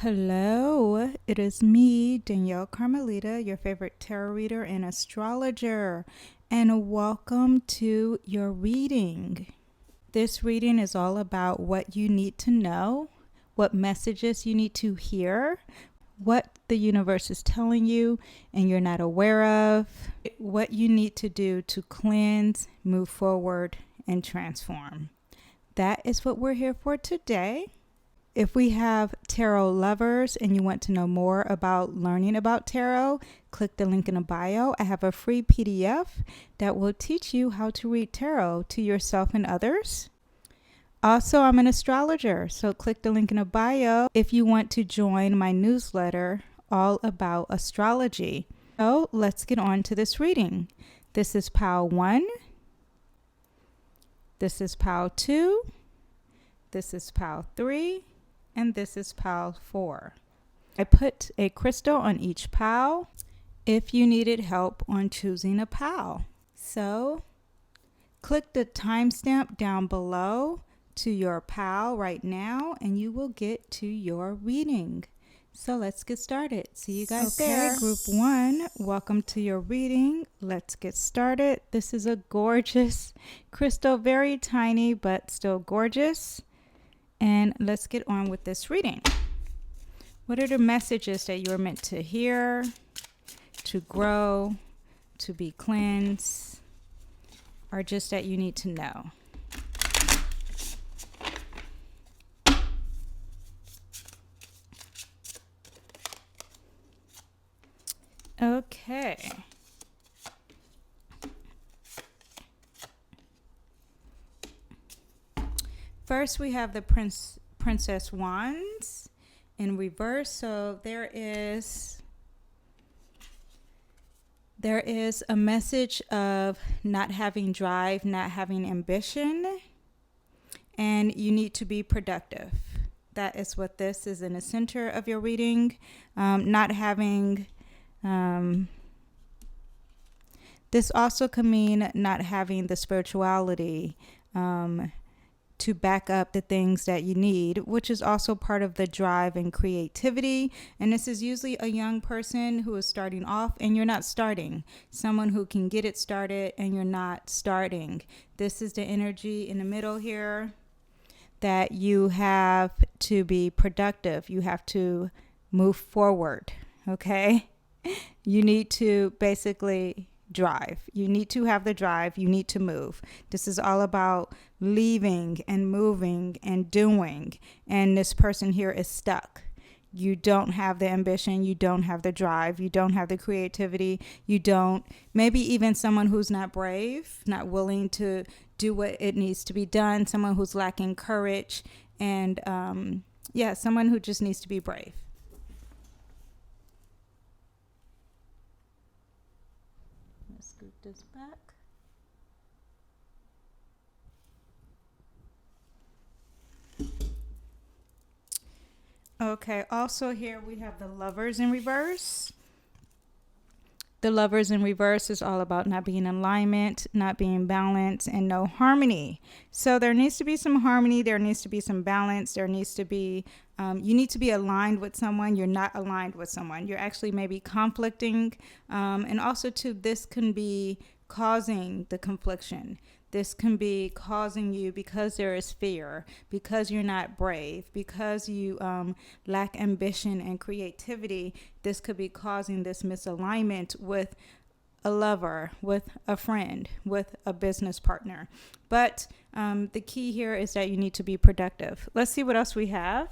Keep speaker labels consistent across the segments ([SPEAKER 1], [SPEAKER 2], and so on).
[SPEAKER 1] Hello, it is me, Danyell Carmelita, your favorite tarot reader and astrologer, and welcome to your reading. This reading is all about what you need to know, what messages you need to hear, what the universe is telling you and you're not aware of, what you need to do to cleanse, move forward, and transform. That is what we're here for today. If we have tarot lovers and you want to know more about learning about tarot, click the link in the bio. I have a free PDF that will teach you how to read tarot to yourself and others. Also, I'm an astrologer, so click the link in the bio if you want to join my newsletter all about astrology. So let's get on to this reading. This is pile 1. This is pile 2. This is pile 3. And this is pile 4. I put a crystal on each pile if you needed help on choosing a pile. So click the timestamp down below to your pile right now and you will get to your reading. So let's get started. See you guys there. Group 1, welcome to your reading. Let's get started. This is a gorgeous crystal, very tiny but still gorgeous. And let's get on with this reading. What are the messages that you are meant to hear, to grow, to be cleansed, or just that you need to know? Okay. First, we have the Princess Wands in reverse. So there is a message of not having drive, not having ambition, and you need to be productive. That is what this is in the center of your reading. Not having, this also can mean not having the spirituality, to back up the things that you need, which is also part of the drive and creativity. And this is usually a young person who is starting off and you're not starting. Someone who can get it started and you're not starting. This is the energy in the middle here that you have to be productive. You have to move forward, okay? You need to basically drive. You need to have the drive. You need to move. This is all about leaving and moving and doing. And this person here is stuck. You don't have the ambition. You don't have the drive. You don't have the creativity. You don't, maybe even someone who's not brave, not willing to do what it needs to be done. Someone who's lacking courage. And someone who just needs to be brave. Scoot this back. Okay, also here we have the Lovers in reverse. The Lovers in reverse is all about not being in alignment, not being balanced, and no harmony. So there needs to be some harmony. There needs to be some balance. There needs to be, you need to be aligned with someone. You're not aligned with someone. You're actually maybe conflicting. And also too, this can be causing the confliction. This can be causing you because there is fear, because you're not brave, because you lack ambition and creativity. This could be causing this misalignment with a lover, with a friend, with a business partner. But the key here is that you need to be productive. Let's see what else we have.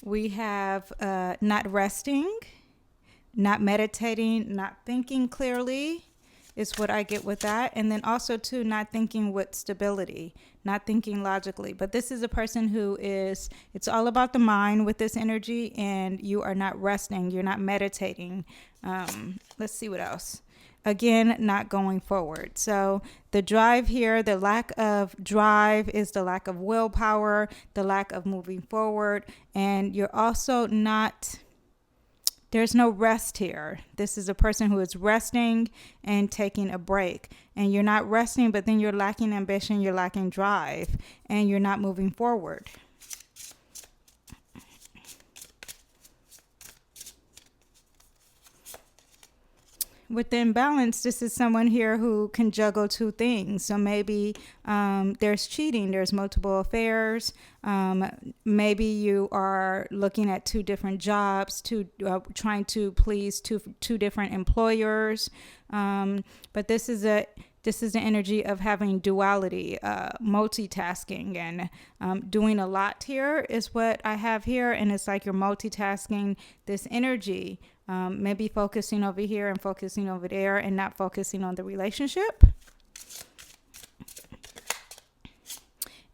[SPEAKER 1] We have not resting, not meditating, not thinking clearly is what I get with that. And then also too, not thinking with stability, not thinking logically. But this is a person who is, it's all about the mind with this energy, and you are not resting. You're not meditating. Let's see what else. Again, not going forward. So the drive here, the lack of drive is the lack of willpower, the lack of moving forward. And you're also not There's no rest here. This is a person who is resting and taking a break. And you're not resting, but then you're lacking ambition, you're lacking drive, and you're not moving forward. Within balance, this is someone here who can juggle two things. So maybe there's cheating, there's multiple affairs. Maybe you are looking at two different jobs, trying to please two different employers. But this is the energy of having duality, multitasking, and doing a lot here is what I have here. And it's like you're multitasking this energy, maybe focusing over here and focusing over there and not focusing on the relationship.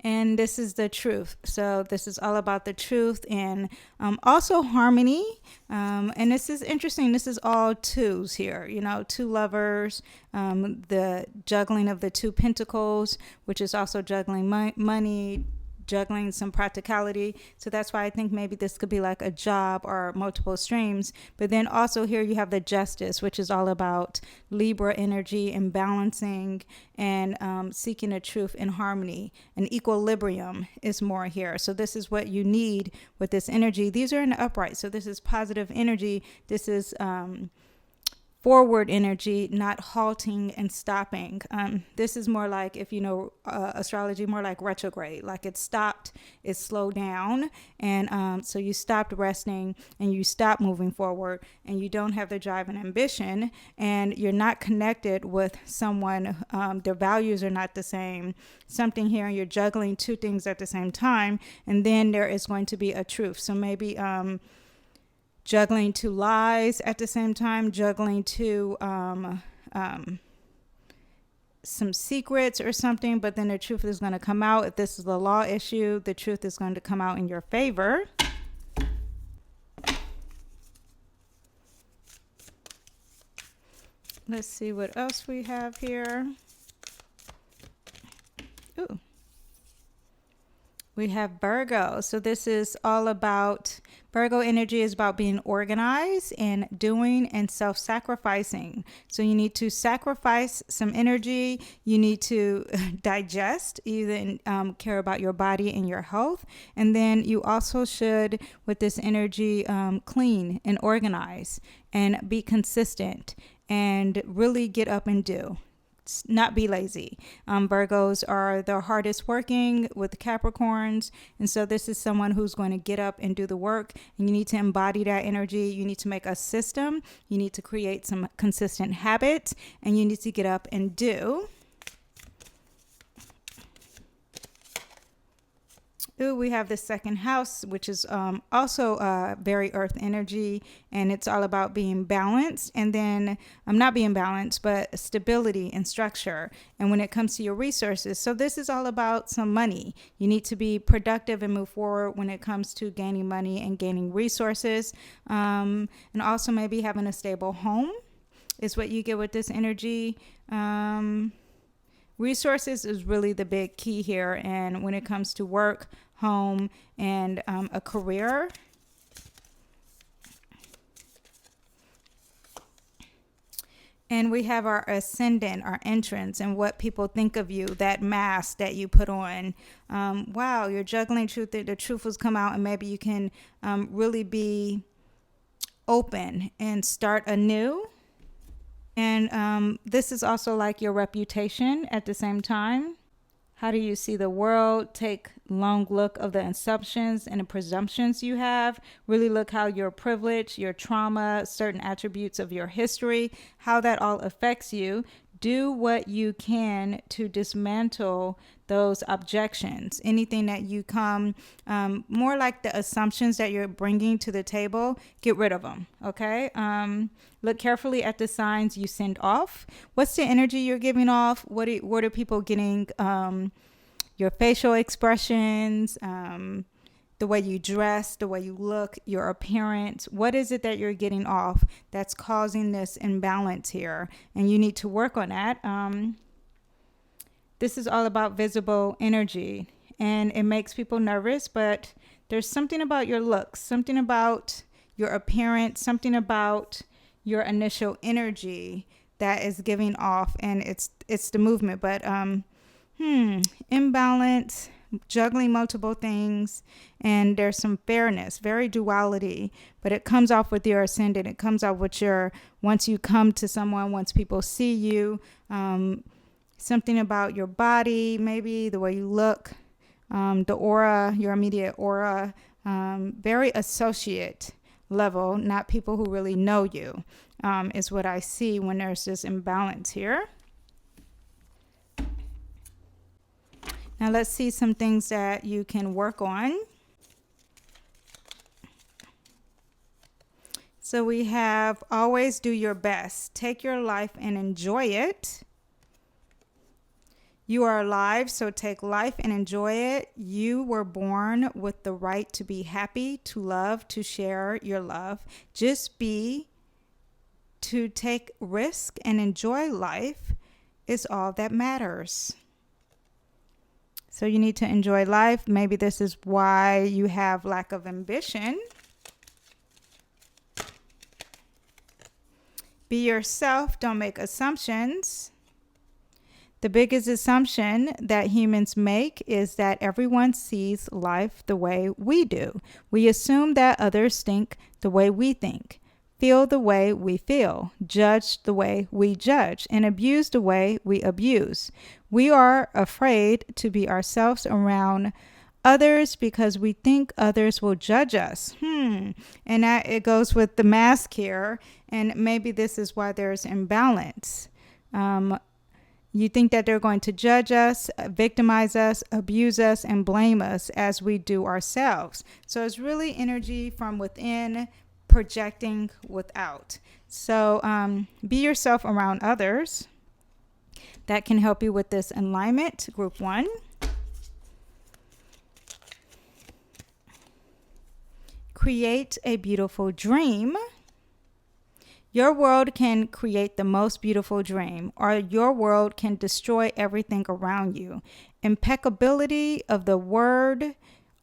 [SPEAKER 1] And this is the truth. So this is all about the truth and also harmony. And this is interesting. This is all twos here, two lovers, the juggling of the two pentacles, which is also juggling money, juggling some practicality. So that's why I think maybe this could be like a job or multiple streams. But then also here you have the justice, which is all about Libra energy and balancing and seeking a truth in harmony. And equilibrium is more here. So this is what you need with this energy. These are in the upright. So this is positive energy. This is forward energy, not halting and stopping. This is more like, if you know astrology, more like retrograde, like it stopped, it slowed down. And so you stopped resting and you stopped moving forward and you don't have the drive and ambition and you're not connected with someone. Their values are not the same. Something here, and you're juggling two things at the same time. And then there is going to be a truth. So maybe juggling two lies at the same time, juggling two some secrets or something, but then the truth is going to come out. If this is a law issue, the truth is going to come out in your favor. Let's see what else we have here. Ooh. We have Virgo. So this is all about, Virgo energy is about being organized and doing and self-sacrificing. So you need to sacrifice some energy. You need to digest, even care about your body and your health. And then you also should, with this energy, clean and organize and be consistent and really get up and do. Not be lazy. Virgos are the hardest working with Capricorns. And so this is someone who's going to get up and do the work. And you need to embody that energy. You need to make a system. You need to create some consistent habits. And you need to get up and do. Ooh, we have the second house, which is also very earth energy, and it's all about being balanced. And then not being balanced, but stability and structure. And when it comes to your resources, so this is all about some money. You need to be productive and move forward when it comes to gaining money and gaining resources. And also maybe having a stable home is what you get with this energy. Resources is really the big key here. And when it comes to work, home, and a career. And we have our ascendant, our entrance, and what people think of you, that mask that you put on. Wow, you're juggling truth. The truth will come out, and maybe you can really be open and start anew. And this is also like your reputation at the same time. How do you see the world? Take long look of the assumptions and the presumptions you have. Really look how your privilege, your trauma, certain attributes of your history, how that all affects you. Do what you can to dismantle those objections. Anything that you come, more like the assumptions that you're bringing to the table, get rid of them, okay? Look carefully at the signs you send off. What's the energy you're giving off? What are people getting? Your facial expressions, the way you dress, the way you look, your appearance. What is it that you're getting off that's causing this imbalance here? And you need to work on that. This is all about visible energy, and it makes people nervous, but there's something about your looks, something about your appearance, something about your initial energy that is giving off, and it's the movement. But imbalance, juggling multiple things, and there's some fairness, very duality, but it comes off with your ascendant. It comes off with your, once you come to someone, once people see you, something about your body, maybe the way you look, the aura, your immediate aura, very associate level, not people who really know you, is what I see when there's this imbalance here. Now let's see some things that you can work on. So we have always do your best. Take your life and enjoy it. You are alive, so take life and enjoy it. You were born with the right to be happy, to love, to share your love. Just be, to take risk and enjoy life is all that matters. So you need to enjoy life. Maybe this is why you have lack of ambition. Be yourself. Don't make assumptions. The biggest assumption that humans make is that everyone sees life the way we do. We assume that others think the way we think, feel the way we feel, judge the way we judge, and abuse the way we abuse. We are afraid to be ourselves around others because we think others will judge us. And that, it goes with the mask here, and maybe this is why there's imbalance. You think that they're going to judge us, victimize us, abuse us, and blame us as we do ourselves. So it's really energy from within, projecting without. So be yourself around others. That can help you with this alignment, group 1. Create a beautiful dream. Your world can create the most beautiful dream, or your world can destroy everything around you. Impeccability of the word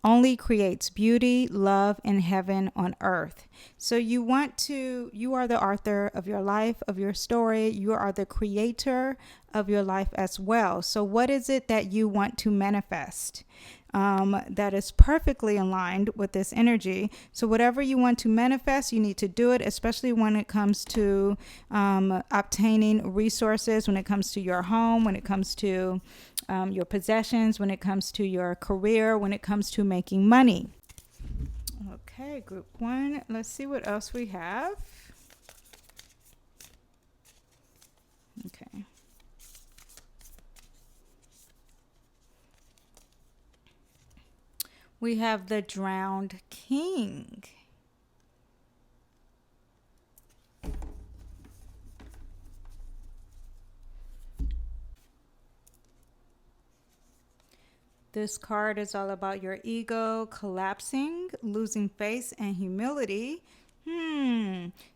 [SPEAKER 1] only creates beauty, love, and heaven on earth. So you are the author of your life, of your story. You are the creator of your life as well. So what is it that you want to manifest? That is perfectly aligned with this energy. So whatever you want to manifest, you need to do it, especially when it comes to obtaining resources, when it comes to your home, when it comes to your possessions, when it comes to your career, when it comes to making money. Okay, group 1. Let's see what else we have. Okay. We have the drowned king. This card is all about your ego collapsing, losing face, and humility.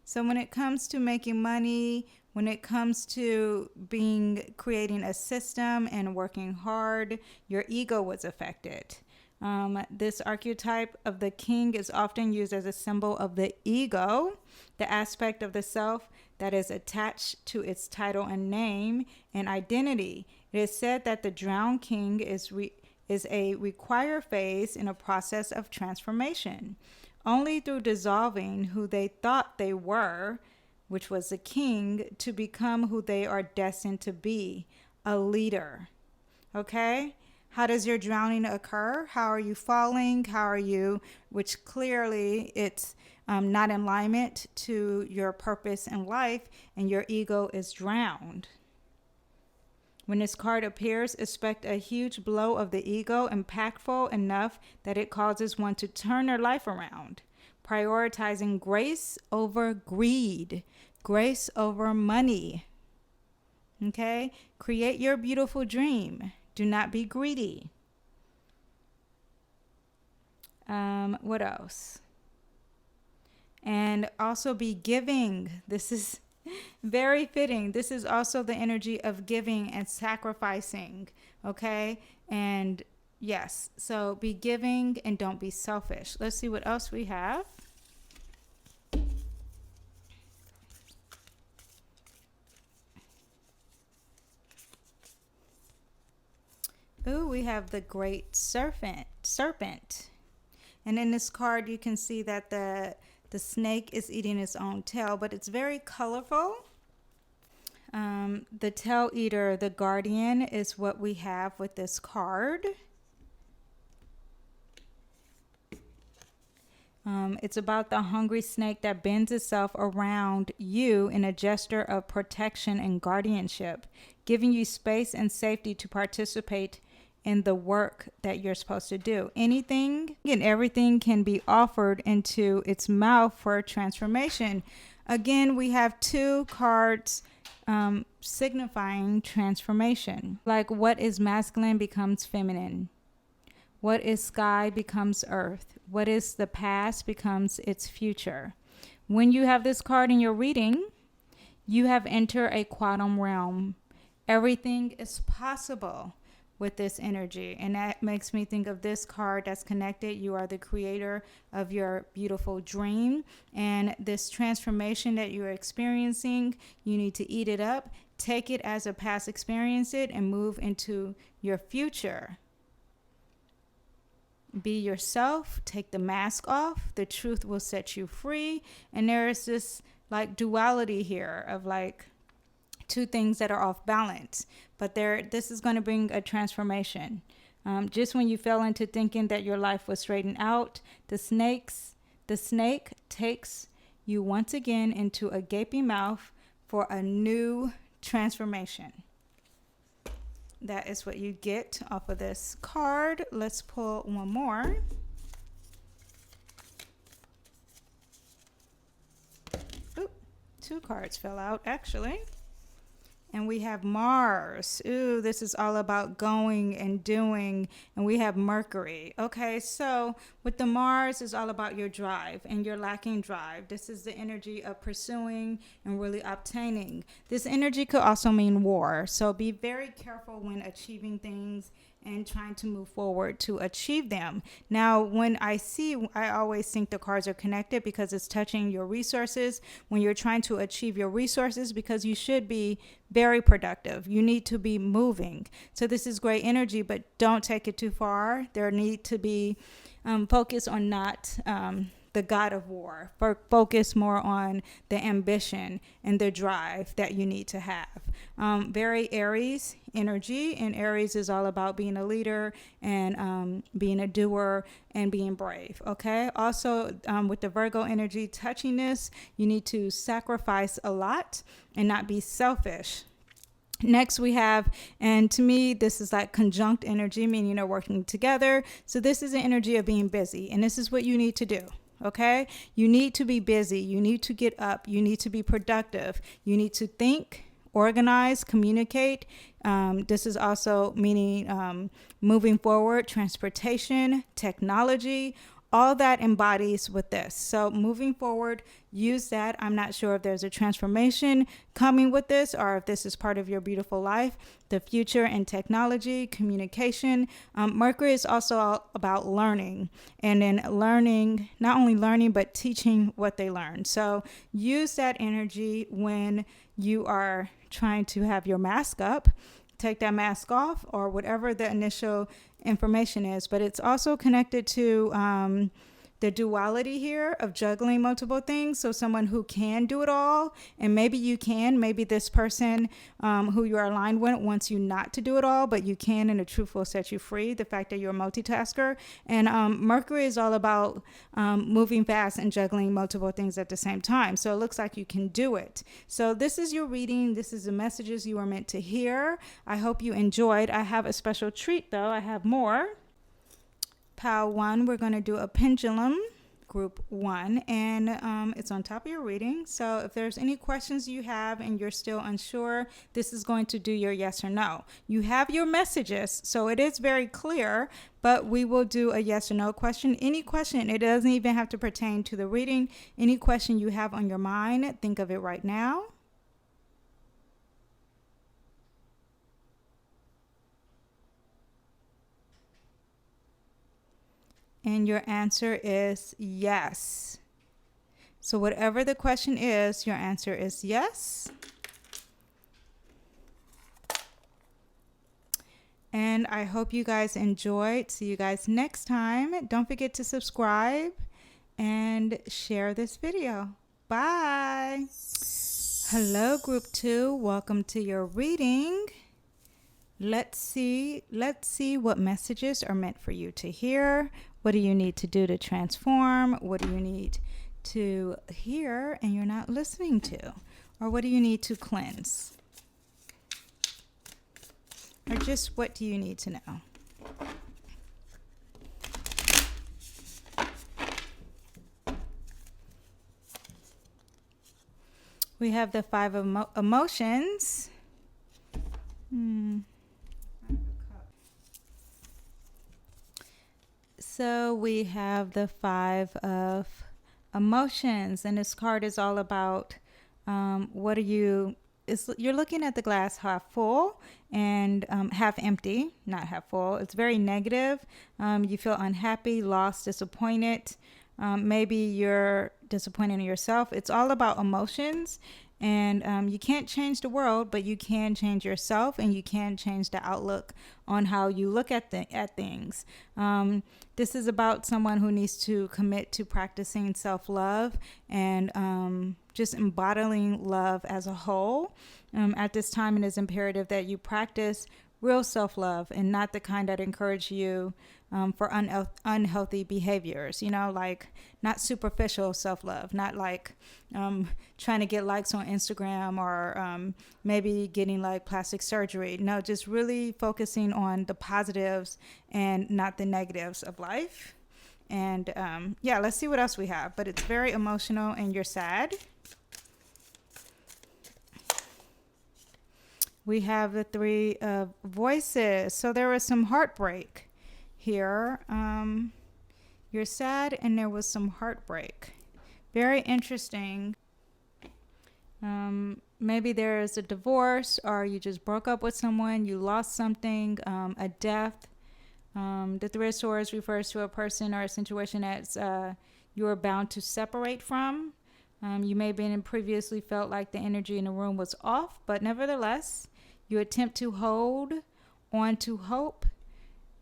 [SPEAKER 1] So when it comes to making money, when it comes to creating a system and working hard, your ego was affected. This archetype of the king is often used as a symbol of the ego, the aspect of the self that is attached to its title and name and identity. It is said that the drowned king is a required phase in a process of transformation. Only through dissolving who they thought they were, which was the king, to become who they are destined to be, a leader. Okay? How does your drowning occur? How are you falling? How are you, which clearly it's not in alignment to your purpose in life, and your ego is drowned. When this card appears, expect a huge blow of the ego, impactful enough that it causes one to turn their life around, prioritizing grace over greed, grace over money. Okay? Create your beautiful dream. Do not be greedy. What else? And also be giving. This is very fitting. This is also the energy of giving and sacrificing. Okay? And yes, so be giving and don't be selfish. Let's see what else we have. Ooh, we have the Great Serpent. And in this card, you can see that the snake is eating its own tail, but it's very colorful. The tail eater, the guardian, is what we have with this card. It's about the hungry snake that bends itself around you in a gesture of protection and guardianship, giving you space and safety to participate in the work that you're supposed to do. Anything and everything can be offered into its mouth for transformation. Again, we have two cards signifying transformation. Like, what is masculine becomes feminine. What is sky becomes earth. What is the past becomes its future. When you have this card in your reading, you have entered a quantum realm. Everything is possible with this energy. And that makes me think of this card that's connected. You are the creator of your beautiful dream. And this transformation that you're experiencing, you need to eat it up, take it as a past experience it, and move into your future. Be yourself, take the mask off, the truth will set you free. And there is this like duality here of like two things that are off balance, but this is going to bring a transformation. Just when you fell into thinking that your life was straightened out, the snake takes you once again into a gaping mouth for a new transformation. That is what you get off of this card. Let's pull one more. Oop, two cards fell out actually. And we have Mars. Ooh, this is all about going and doing. And we have Mercury. Okay, so with the Mars is all about your drive, and you're lacking drive. This is the energy of pursuing and really obtaining. This energy could also mean war. So be very careful when achieving things and trying to move forward to achieve them. Now, I always think the cards are connected because it's touching your resources when you're trying to achieve your resources, because you should be very productive. You need to be moving. So this is great energy, but don't take it too far. There need to be focus on not the god of war. Focus more on the ambition and the drive that you need to have. Very Aries energy, and Aries is all about being a leader and being a doer and being brave. Okay. Also, with the Virgo energy touching this, you need to sacrifice a lot and not be selfish. Next we have, and to me, this is like conjunct energy, meaning they're working together. So this is the energy of being busy, and this is what you need to do. Okay, you need to be busy. You need to get up. You need to be productive. You need to think, organize, communicate. This is also meaning moving forward, transportation, technology. All that embodies with this. So moving forward, use that. I'm not sure if there's a transformation coming with this or if this is part of your beautiful life. The future and technology, communication. Mercury is also all about learning, and then learning, not only learning, but teaching what they learn. So use that energy when you are trying to have your mask up. Take that mask off, or whatever the initial information is. But it's also connected to the duality here of juggling multiple things. So someone who can do it all, and maybe you can, maybe this person who you are aligned with wants you not to do it all, but you can, and the truth will set you free. The fact that you're a multitasker. And Mercury is all about moving fast and juggling multiple things at the same time. So it looks like you can do it. So this is your reading. This is the messages you are meant to hear. I hope you enjoyed. I have a special treat though. I have more. Pile 1, we're going to do a pendulum, group 1, and it's on top of your reading. So if there's any questions you have and you're still unsure, this is going to do your yes or no. You have your messages, so it is very clear, but we will do a yes or no question. Any question, it doesn't even have to pertain to the reading. Any question you have on your mind, think of it right now. And your answer is yes. So whatever the question is, your answer is yes. And I hope you guys enjoyed. See you guys next time. Don't forget to subscribe and share this video. Bye. Hello, Group 2. Welcome to your reading. Let's see what messages are meant for you to hear. What do you need to do to transform? What do you need to hear and you're not listening to? Or what do you need to cleanse? Or just what do you need to know? We have the 5 of emotions. So we have the 5 of emotions, and this card is all about you're looking at the glass half full and half empty, not half full. It's very negative. You feel unhappy, lost, disappointed. Maybe you're disappointed in yourself. It's all about emotions. And you can't change the world, but you can change yourself, and you can change the outlook on how you look at things. This is about someone who needs to commit to practicing self-love and just embodying love as a whole. At this time, it is imperative that you practice real self-love and not the kind that encourage you for unhealthy behaviors, like not superficial self-love, not like trying to get likes on Instagram or maybe getting like plastic surgery. No, just really focusing on the positives and not the negatives of life. And yeah, let's see what else we have. But it's very emotional and you're sad. We have the 3 of voices. So there was some heartbreak here. You're sad and there was some heartbreak. Very interesting. Maybe there is a divorce, or you just broke up with someone, you lost something, a death. The 3 of Swords refers to a person or a situation that you are bound to separate from. You may have been previously felt like the energy in the room was off, but nevertheless, you attempt to hold on to hope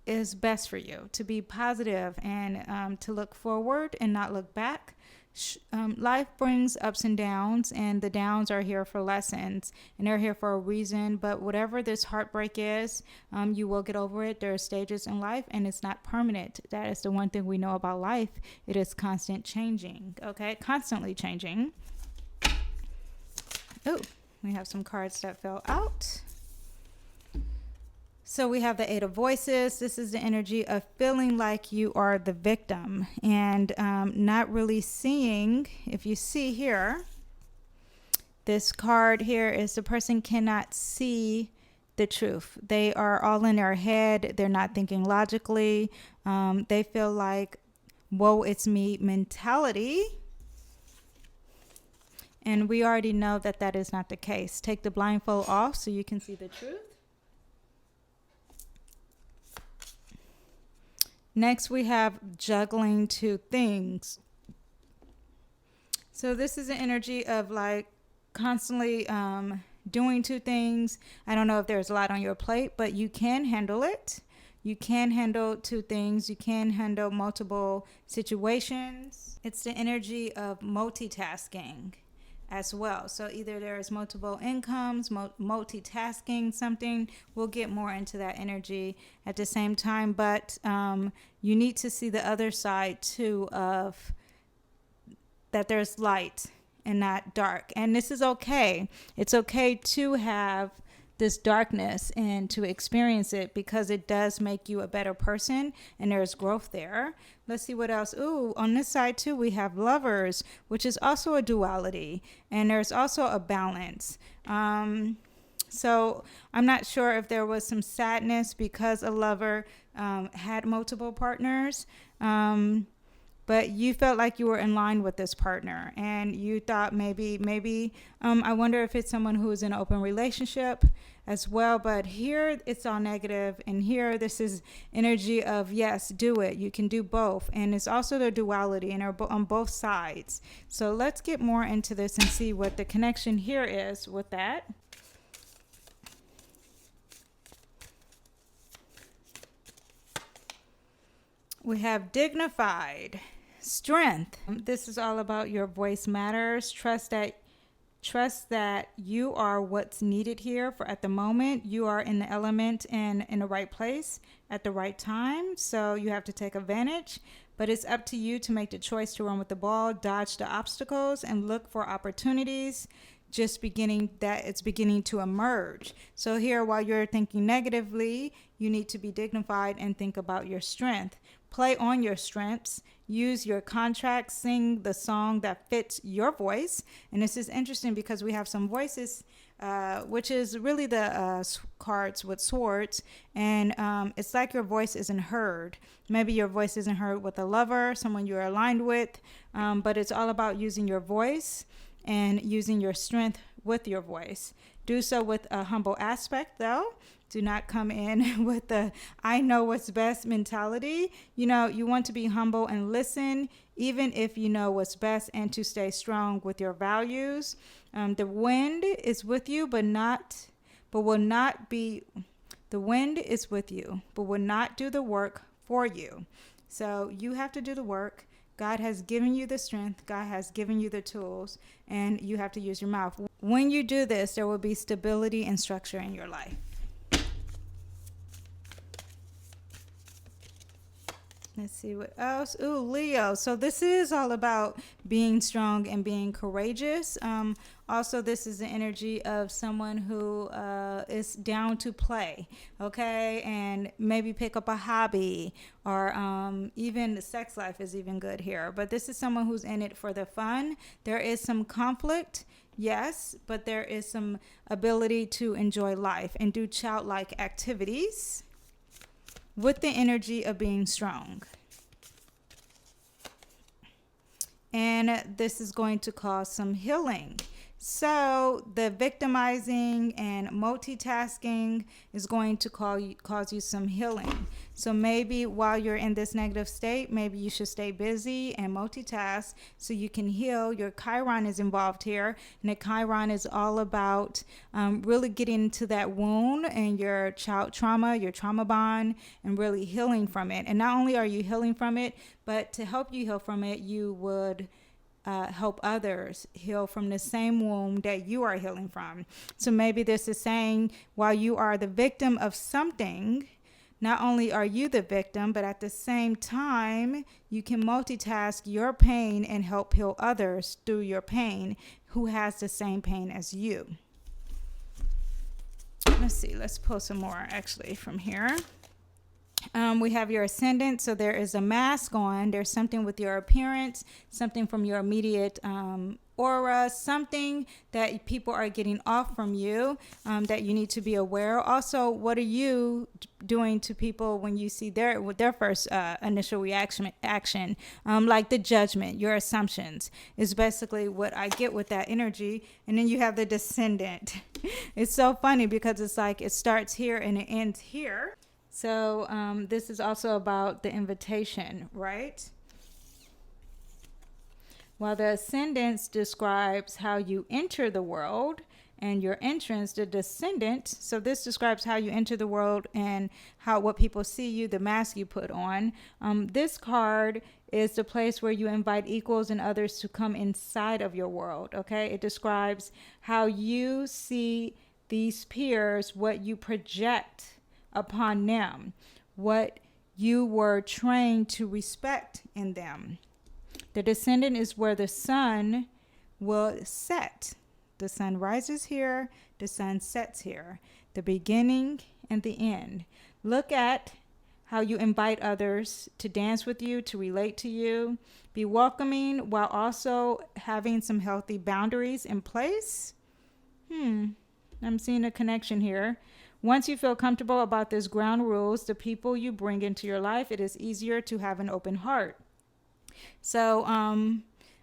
[SPEAKER 1] is best for you, to be positive and to look forward and not look back. Life brings ups and downs, and the downs are here for lessons, and they're here for a reason. But whatever this heartbreak is, you will get over it. There are stages in life, and it's not permanent. That is the one thing we know about life. It is constant changing, okay? Constantly changing. Oh, we have some cards that fell out. So we have the 8 of voices. This is the energy of feeling like you are the victim and not really seeing. If you see here, this card here is the person cannot see the truth. They are all in their head. They're not thinking logically. They feel like, whoa, it's me mentality. And we already know that that is not the case. Take the blindfold off so you can see the truth. Next, we have juggling 2 things. So this is an energy of like constantly doing 2 things. I don't know if there's a lot on your plate, but you can handle it. You can handle 2 things. You can handle multiple situations. It's the energy of multitasking as well. So either there's multiple incomes, multitasking something. We'll get more into that energy at the same time, but you need to see the other side too, of that there's light and not dark. And this is okay. It's okay to have this darkness and to experience it, because it does make you a better person and there's growth there. Let's see what else. Ooh, on this side too, we have lovers, which is also a duality, and there's also a balance. So I'm not sure if there was some sadness because a lover had multiple partners, but you felt like you were in line with this partner, and you thought maybe I wonder if it's someone who is in an open relationship as well. But here it's all negative, and here this is energy of yes, do it. You can do both, and it's also the duality, and are on both sides. So let's get more into this and see what the connection here is with that. We have dignified, strength. This is all about your voice matters. Trust that you are what's needed here for at the moment. You are in the element and in the right place at the right time. So you have to take advantage, but it's up to you to make the choice to run with the ball, dodge the obstacles, and look for opportunities. It's beginning to emerge. So here, while you're thinking negatively, you need to be dignified and think about your strength. Play on your strengths. Use your contract. Sing the song that fits your voice. And this is interesting because we have some voices, which is really the cards with swords. And it's like your voice isn't heard. Maybe your voice isn't heard with a lover, someone you're aligned with. But it's all about using your voice and using your strength with your voice. Do so with a humble aspect, though. Do not come in with the I know what's best mentality. You want to be humble and listen, even if you know what's best, and to stay strong with your values. The wind is with you, but will not do the work for you. So you have to do the work. God has given you the strength. God has given you the tools, and you have to use your mouth. When you do this, there will be stability and structure in your life. Let's see what else. Ooh, Leo. So this is all about being strong and being courageous. Also, this is the energy of someone who is down to play, okay? And maybe pick up a hobby, or even the sex life is even good here. But this is someone who's in it for the fun. There is some conflict, yes, but there is some ability to enjoy life and do childlike activities with the energy of being strong. And this is going to cause some healing. So the victimizing and multitasking is going to cause you some healing. So maybe while you're in this negative state, maybe you should stay busy and multitask so you can heal. Your Chiron is involved here. And the Chiron is all about really getting into that wound and your child trauma, your trauma bond, and really healing from it. And not only are you healing from it, but to help you heal from it, you would help others heal from the same wound that you are healing from. So maybe this is saying, while you are the victim of something, not only are you the victim, but at the same time, you can multitask your pain and help heal others through your pain who has the same pain as you. Let's see, let's pull some more actually from here. We have your ascendant, so there is a mask on. There's something with your appearance, something from your immediate aura, something that people are getting off from you that you need to be aware. Also, what are you doing to people when you see their first initial action, like the judgment, your assumptions is basically what I get with that energy. And then you have the descendant. It's so funny because it's like it starts here and it ends here. So this is also about the invitation, right? While the ascendant describes how you enter the world and your entrance, the descendant, so this describes how you enter the world and what people see you, the mask you put on. This card is the place where you invite equals and others to come inside of your world, okay? It describes how you see these peers, what you project upon them, what you were trained to respect in them. The descendant is where the sun will set. The sun rises here, the sun sets here, the beginning and the end. Look at how you invite others to dance with you, to relate to you. Be welcoming while also having some healthy boundaries in place. I'm seeing a connection here. Once you feel comfortable about this ground rules, the people you bring into your life, it is easier to have an open heart. So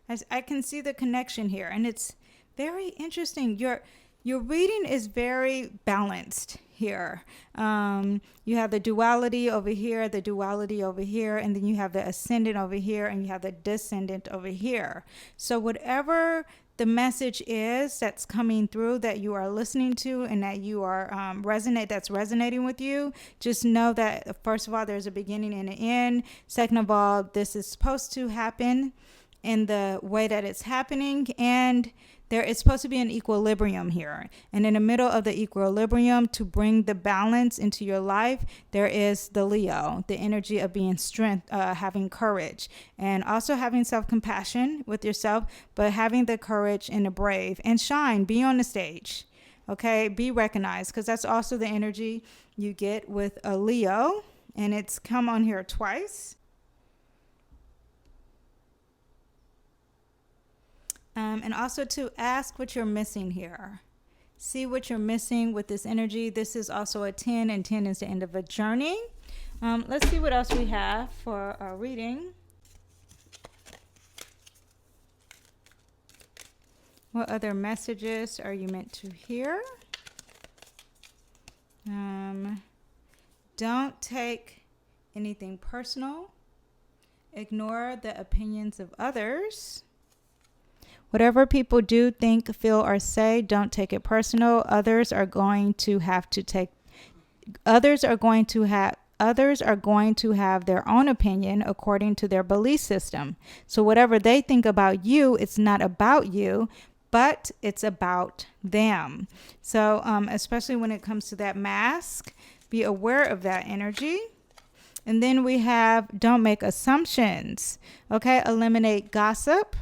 [SPEAKER 1] as I can see the connection here, and it's very interesting. Your reading is very balanced here. You have the duality over here, the duality over here, and then you have the ascendant over here, and you have the descendant over here. So whatever the message is that's coming through, that you are listening to, and that you are that's resonating with you, just know that first of all, there's a beginning and an end. Second of all, this is supposed to happen in the way that it's happening, and there is supposed to be an equilibrium here. And in the middle of the equilibrium, to bring the balance into your life, there is the Leo, the energy of being strength, having courage, and also having self-compassion with yourself, but having the courage and the brave, and shine, be on the stage. Okay, be recognized, because that's also the energy you get with a Leo, and it's come on here twice. And also to ask what you're missing here. See what you're missing with this energy. This is also a 10, and 10 is the end of a journey. Let's see what else we have for our reading. What other messages are you meant to hear? Don't take anything personal. Ignore the opinions of others. Whatever people do, think, feel, or say, don't take it personal. Others are going to have their own opinion according to their belief system. So whatever they think about you, it's not about you, but it's about them. So especially when it comes to that mask, be aware of that energy. And then we have, don't make assumptions. Okay, eliminate gossip.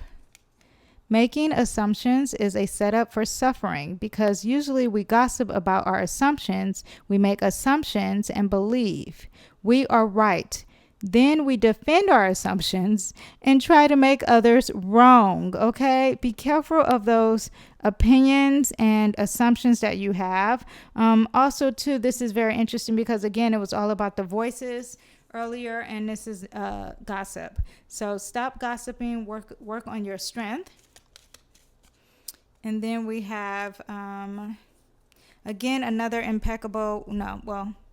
[SPEAKER 1] Making assumptions is a setup for suffering, because usually we gossip about our assumptions. We make assumptions and believe we are right. Then we defend our assumptions and try to make others wrong. Okay, be careful of those opinions and assumptions that you have. Also, too, this is very interesting because, again, it was all about the voices earlier, and this is gossip. So stop gossiping. Work on your strength. And then we have, again, another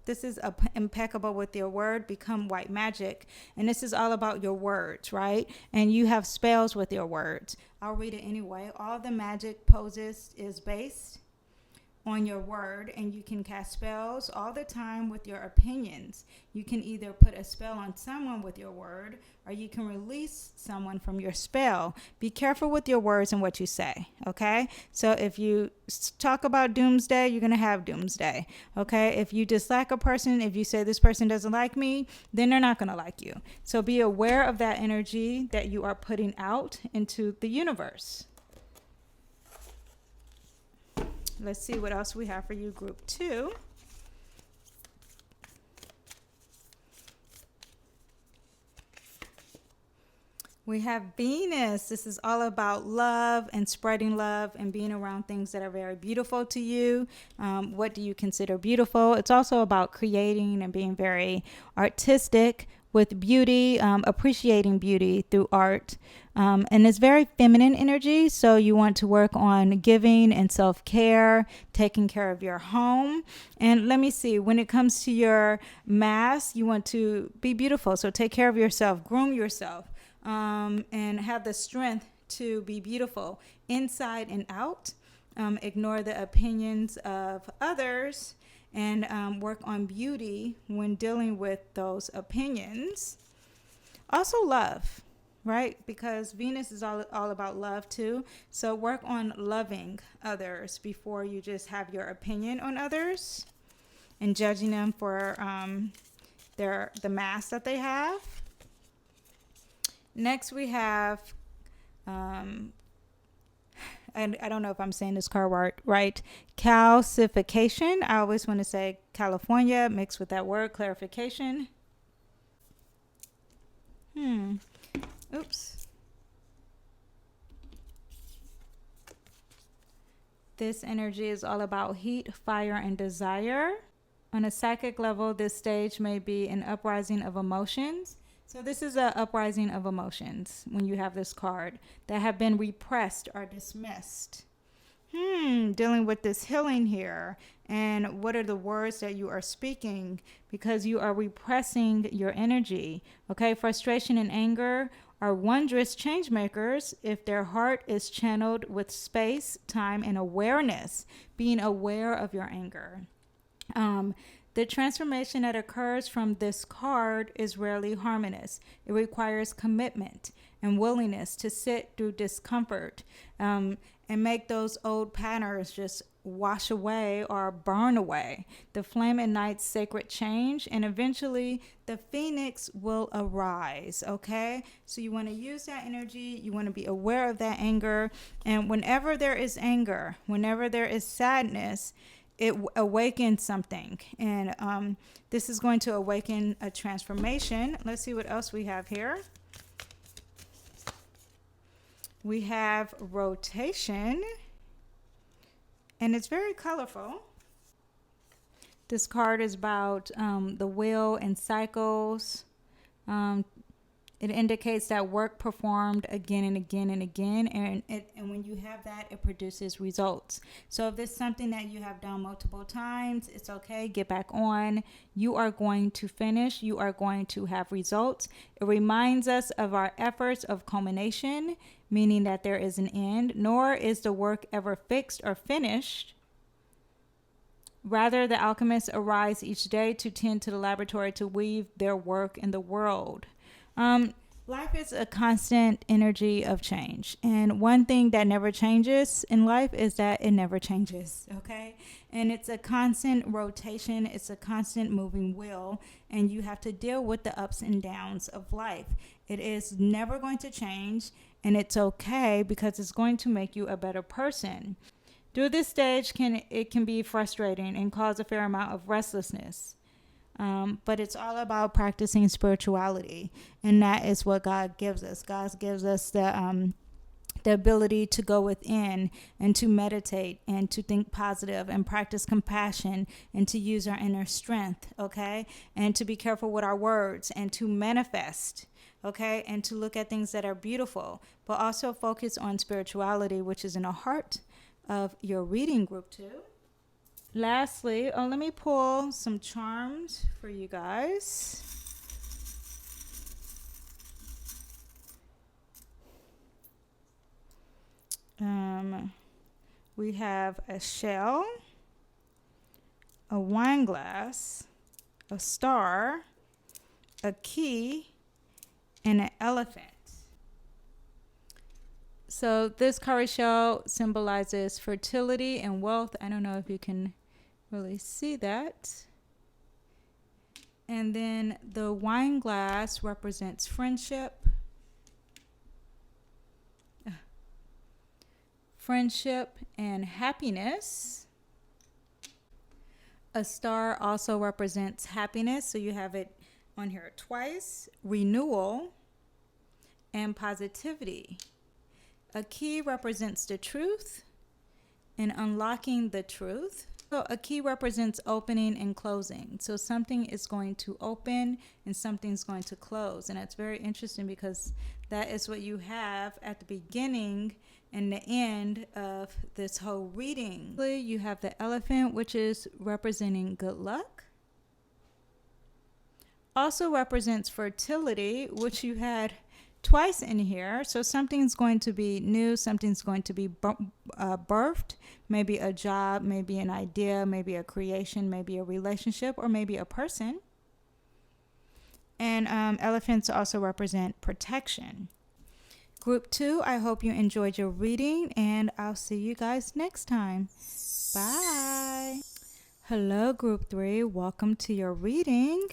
[SPEAKER 1] this is impeccable with your word, become white magic. And this is all about your words, right? And you have spells with your words. I'll read it anyway. All the magic poses is based on your word, and you can cast spells all the time with your opinions. You can either put a spell on someone with your word, or you can release someone from your spell. Be careful with your words and what you say, okay? So if you talk about doomsday, you're going to have doomsday, okay? If you dislike a person, if you say this person doesn't like me, then they're not going to like you. So be aware of that energy that you are putting out into the universe. Let's see what else we have for you, group 2. We have Venus. This is all about love and spreading love and being around things that are very beautiful to you. What do you consider beautiful? It's also about creating and being very artistic with beauty, appreciating beauty through art. And it's very feminine energy. So you want to work on giving and self-care, taking care of your home. And let me see, when it comes to your mask, you want to be beautiful. So take care of yourself, groom yourself, and have the strength to be beautiful inside and out. Ignore the opinions of others, and work on beauty when dealing with those opinions. Also love, right? Because Venus is all about love too. So work on loving others before you just have your opinion on others and judging them for the mask that they have. Next we have, and I don't know if I'm saying this card right, calcification. I always want to say California mixed with that word, clarification. Oops. This energy is all about heat, fire, and desire. On a psychic level, this stage may be an uprising of emotions. So this is an uprising of emotions when you have this card that have been repressed or dismissed. Dealing with this healing here. And what are the words that you are speaking? Because you are repressing your energy. Okay, frustration and anger are wondrous change makers if their heart is channeled with space, time, and awareness, being aware of your anger. The transformation that occurs from this card is rarely harmonious. It requires commitment and willingness to sit through discomfort, and make those old patterns just wash away or burn away. The flame ignites sacred change, and eventually the phoenix will arise. Okay, so you want to use that energy, you want to be aware of that anger, and whenever there is anger, whenever there is sadness, it awakens something, and this is going to awaken a transformation. Let's see what else we have here. We have rotation, and it's very colorful. This card is about the wheel and cycles. It indicates that work performed again and again and again, and when you have that, it produces results. So if it's something that you have done multiple times, it's okay, get back on. You are going to finish. You are going to have results. It reminds us of our efforts of culmination, meaning that there is an end, nor is the work ever fixed or finished. Rather, the alchemists arise each day to tend to the laboratory to weave their work in the world. Life is a constant energy of change. And one thing that never changes in life is that it never changes, okay? And it's a constant rotation. It's a constant moving wheel. And you have to deal with the ups and downs of life. It is never going to change. And it's okay because it's going to make you a better person. Through this stage, it can be frustrating and cause a fair amount of restlessness. But it's all about practicing spirituality, and that is what God gives us. God gives us the ability to go within and to meditate and to think positive and practice compassion and to use our inner strength, okay? And to be careful with our words and to manifest, okay? And to look at things that are beautiful, but also focus on spirituality, which is in the heart of your reading group too. Lastly, let me pull some charms for you guys. We have a shell, a wine glass, a star, a key, and an elephant. So this cowrie shell symbolizes fertility and wealth. I don't know if you can really see that. And then the wine glass represents friendship. Friendship and happiness. A star also represents happiness. So you have it on here twice. Renewal and positivity. A key represents the truth and unlocking the truth. So a key represents opening and closing. So something is going to open and something's going to close. And that's very interesting because that is what you have at the beginning and the end of this whole reading. You have the elephant, which is representing good luck. Also represents fertility, which you had twice in here. So something's going to be new, something's going to be birthed, maybe a job, maybe an idea, maybe a creation, maybe a relationship, or maybe a person. And elephants also represent protection. Group 2, I hope you enjoyed your reading, and I'll see you guys next time. Bye. Hello, Group 3. Welcome to your reading.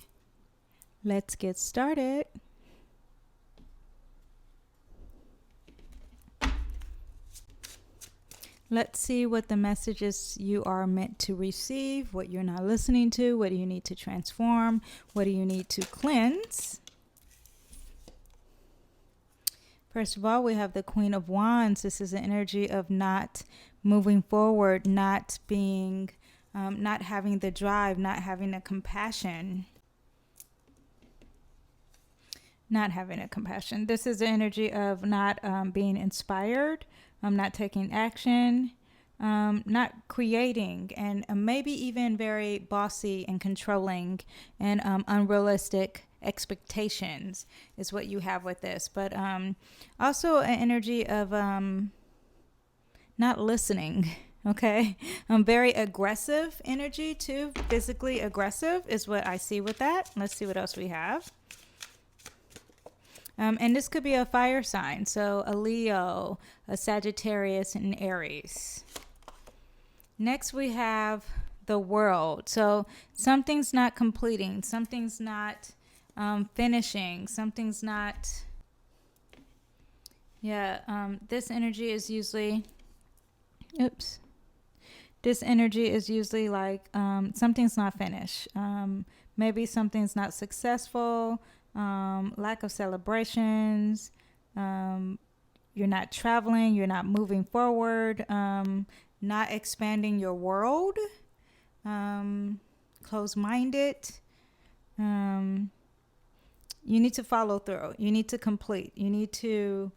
[SPEAKER 1] Let's get started. Let's see what the messages you are meant to receive, what you're not listening to, what do you need to transform, what do you need to cleanse. First of all, we have the Queen of Wands. This is an energy of not moving forward, not being, not having the drive, not having the compassion. Not having a compassion. This is the energy of not being inspired, not taking action, not creating, and maybe even very bossy and controlling, and unrealistic expectations is what you have with this. But also an energy of not listening. Okay. Very aggressive energy too. Physically aggressive is what I see with that. Let's see what else we have. And this could be a fire sign. So a Leo, a Sagittarius, and Aries. Next we have the World. So something's not completing. Something's not finishing. Something's not... this energy is usually... Oops. This energy is usually like something's not finished. Maybe something's not successful. Lack of celebrations. You're not traveling. You're not moving forward. Not expanding your world. Closed-minded. You need to follow through. You need to complete. You need to...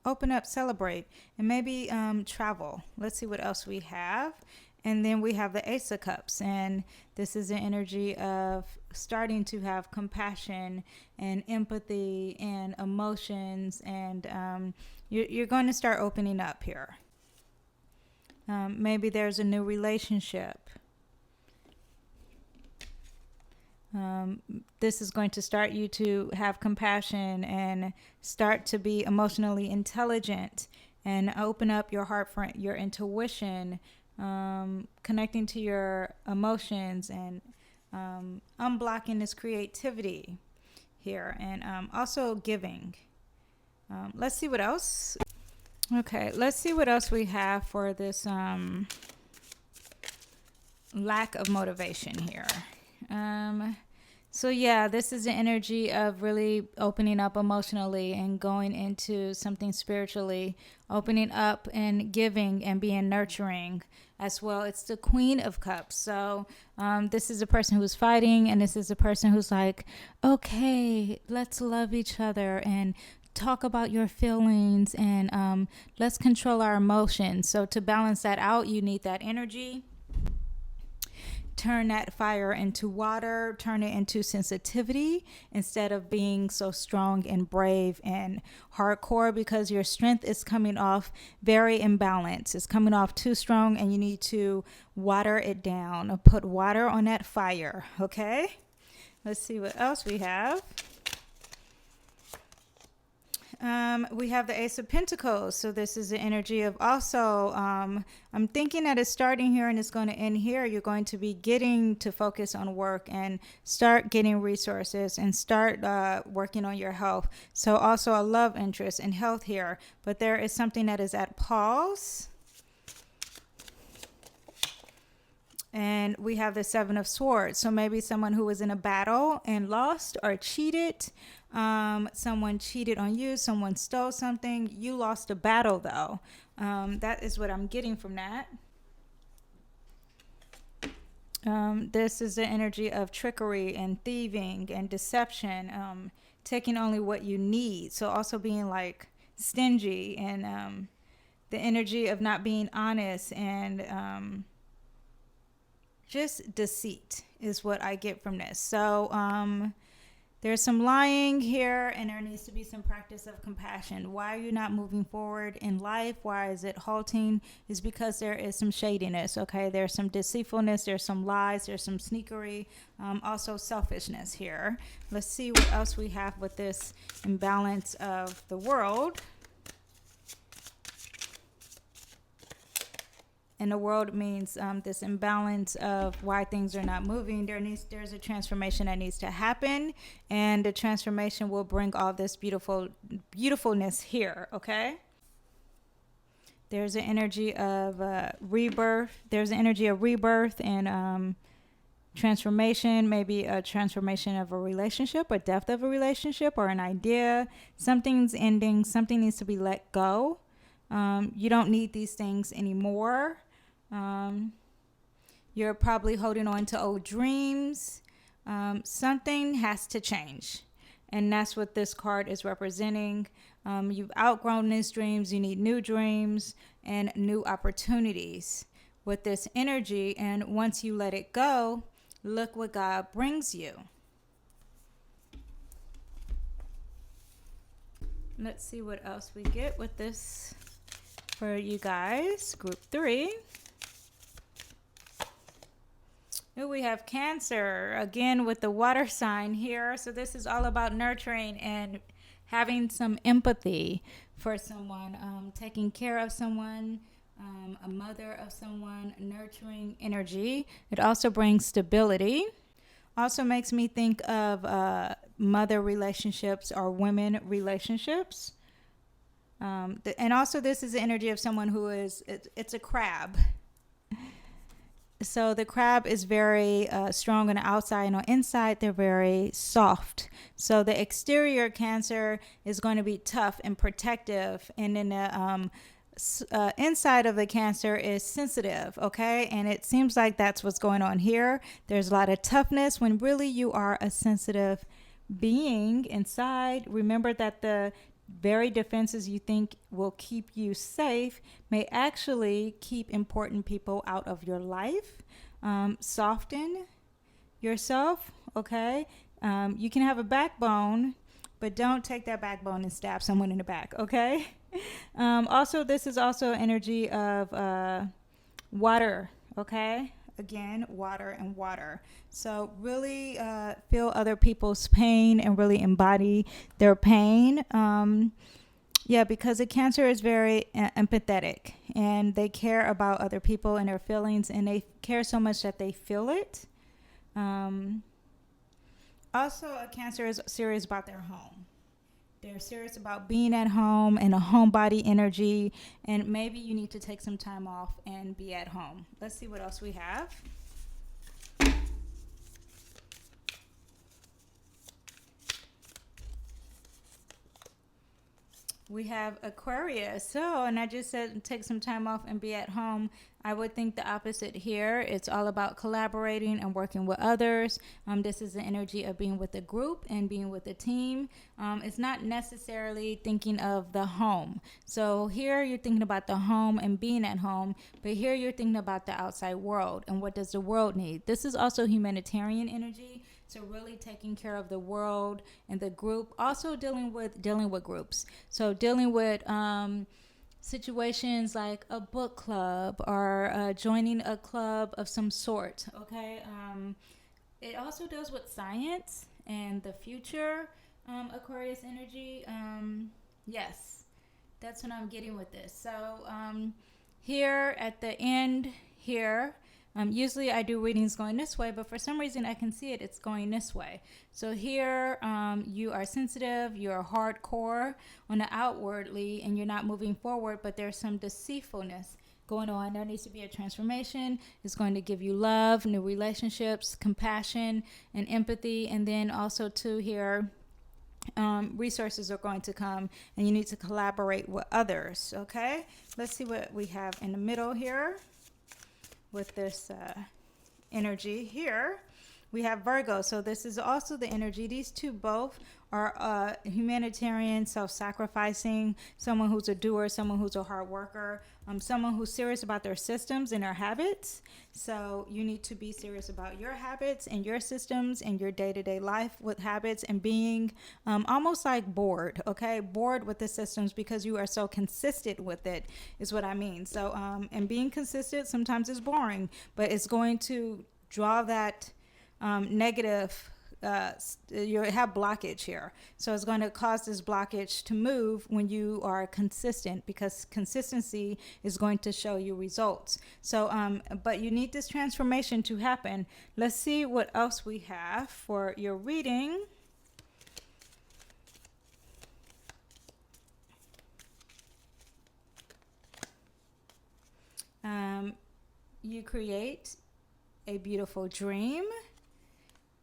[SPEAKER 1] open up, celebrate, and maybe travel. Let's see what else we have. And then we have the Ace of Cups, and this is the energy of starting to have compassion and empathy and emotions, and you're going to start opening up here. Maybe there's a new relationship. This is going to start you to have compassion and start to be emotionally intelligent and open up your heart for your intuition, connecting to your emotions, and unblocking this creativity here, and also giving. Let's see what else. Okay, let's see what else we have for this lack of motivation here. So yeah, this is the energy of really opening up emotionally and going into something spiritually, opening up and giving and being nurturing as well. It's the Queen of Cups. So this is a person who's fighting, and this is a person who's like, okay, let's love each other and talk about your feelings, and let's control our emotions. So to balance that out, you need that energy. Turn that fire into water, turn it into sensitivity instead of being so strong and brave and hardcore, because your strength is coming off very imbalanced. It's coming off too strong, and you need to water it down. Put water on that fire, okay? Let's see what else we have. We have the Ace of Pentacles. So this is the energy of also, I'm thinking that it's starting here and it's going to end here. You're going to be getting to focus on work and start getting resources and start working on your health. So also a love interest and health here. But there is something that is at pause. And we have the Seven of Swords. So maybe someone who was in a battle and lost or cheated. Someone cheated on you. Someone stole something. You lost a battle, though. That is what I'm getting from that. This is the energy of trickery and thieving and deception. Taking only what you need. So also being like stingy, and the energy of not being honest, and just deceit is what I get from this. So there's some lying here, and there needs to be some practice of compassion. Why are you not moving forward in life? Why is it halting? Is because there is some shadiness, okay? There's some deceitfulness, there's some lies, there's some sneakery, also selfishness here. Let's see what else we have with this imbalance of the world. And the world means this imbalance of why things are not moving. There's a transformation that needs to happen, and the transformation will bring all this beautifulness here, okay? There's an energy of rebirth. There's an energy of rebirth and transformation, maybe a transformation of a relationship, or depth of a relationship, or an idea. Something's ending. Something needs to be let go. You don't need these things anymore. You're probably holding on to old dreams. Something has to change. And that's what this card is representing. You've outgrown these dreams. You need new dreams and new opportunities with this energy. And once you let it go, look what God brings you. Let's see what else we get with this for you guys. Group 3. Ooh, we have Cancer again with the water sign here. So this is all about nurturing and having some empathy for someone, taking care of someone, a mother of someone, nurturing energy. It also brings stability. Also makes me think of mother relationships or women relationships. And also this is the energy of someone who is, it's a crab. So the crab is very strong on the outside, and on the inside they're very soft. So the exterior Cancer is going to be tough and protective, and then the inside of the Cancer is sensitive, okay? And it seems like that's what's going on here. There's a lot of toughness when really you are a sensitive being inside. Remember that the very defenses you think will keep you safe may actually keep important people out of your life. Soften yourself, okay? You can have a backbone, but don't take that backbone and stab someone in the back, okay? Also, this is also energy of water, okay? Again, water and water. So really feel other people's pain and really embody their pain. Because a Cancer is very empathetic, and they care about other people and their feelings, and they care so much that they feel it. Also, a Cancer is serious about their home. They're serious about being at home and a homebody energy, and maybe you need to take some time off and be at home. Let's see what else we have. We have Aquarius. So, and I just said take some time off and be at home. I would think the opposite here. It's all about collaborating and working with others. This is the energy of being with a group and being with a team. It's not necessarily thinking of the home. So here you're thinking about the home and being at home, but here you're thinking about the outside world and what does the world need. This is also humanitarian energy. So really taking care of the world and the group. Also dealing with groups. So dealing with situations like a book club or joining a club of some sort. Okay. It also deals with science and the future. Aquarius energy. Yes, that's what I'm getting with this. So here at the end here. Usually I do readings going this way, but for some reason I can see it's going this way. So here you are sensitive, you're hardcore on the outwardly, and you're not moving forward, but there's some deceitfulness going on. There needs to be a transformation. It's going to give you love, new relationships, compassion, and empathy. And then also too here, resources are going to come, and you need to collaborate with others. Okay, let's see what we have in the middle here. With this energy here, we have Virgo. So this is also the energy. These two both are humanitarian, self-sacrificing, someone who's a doer, someone who's a hard worker, someone who's serious about their systems and their habits. So you need to be serious about your habits and your systems and your day-to-day life with habits and being almost like bored, okay? Bored with the systems because you are so consistent with it is what I mean. So, and being consistent sometimes is boring, but it's going to draw that negative you have blockage here, so it's going to cause this blockage to move when you are consistent, because consistency is going to show you results. So but you need this transformation to happen. Let's see what else we have for your reading. You create a beautiful dream.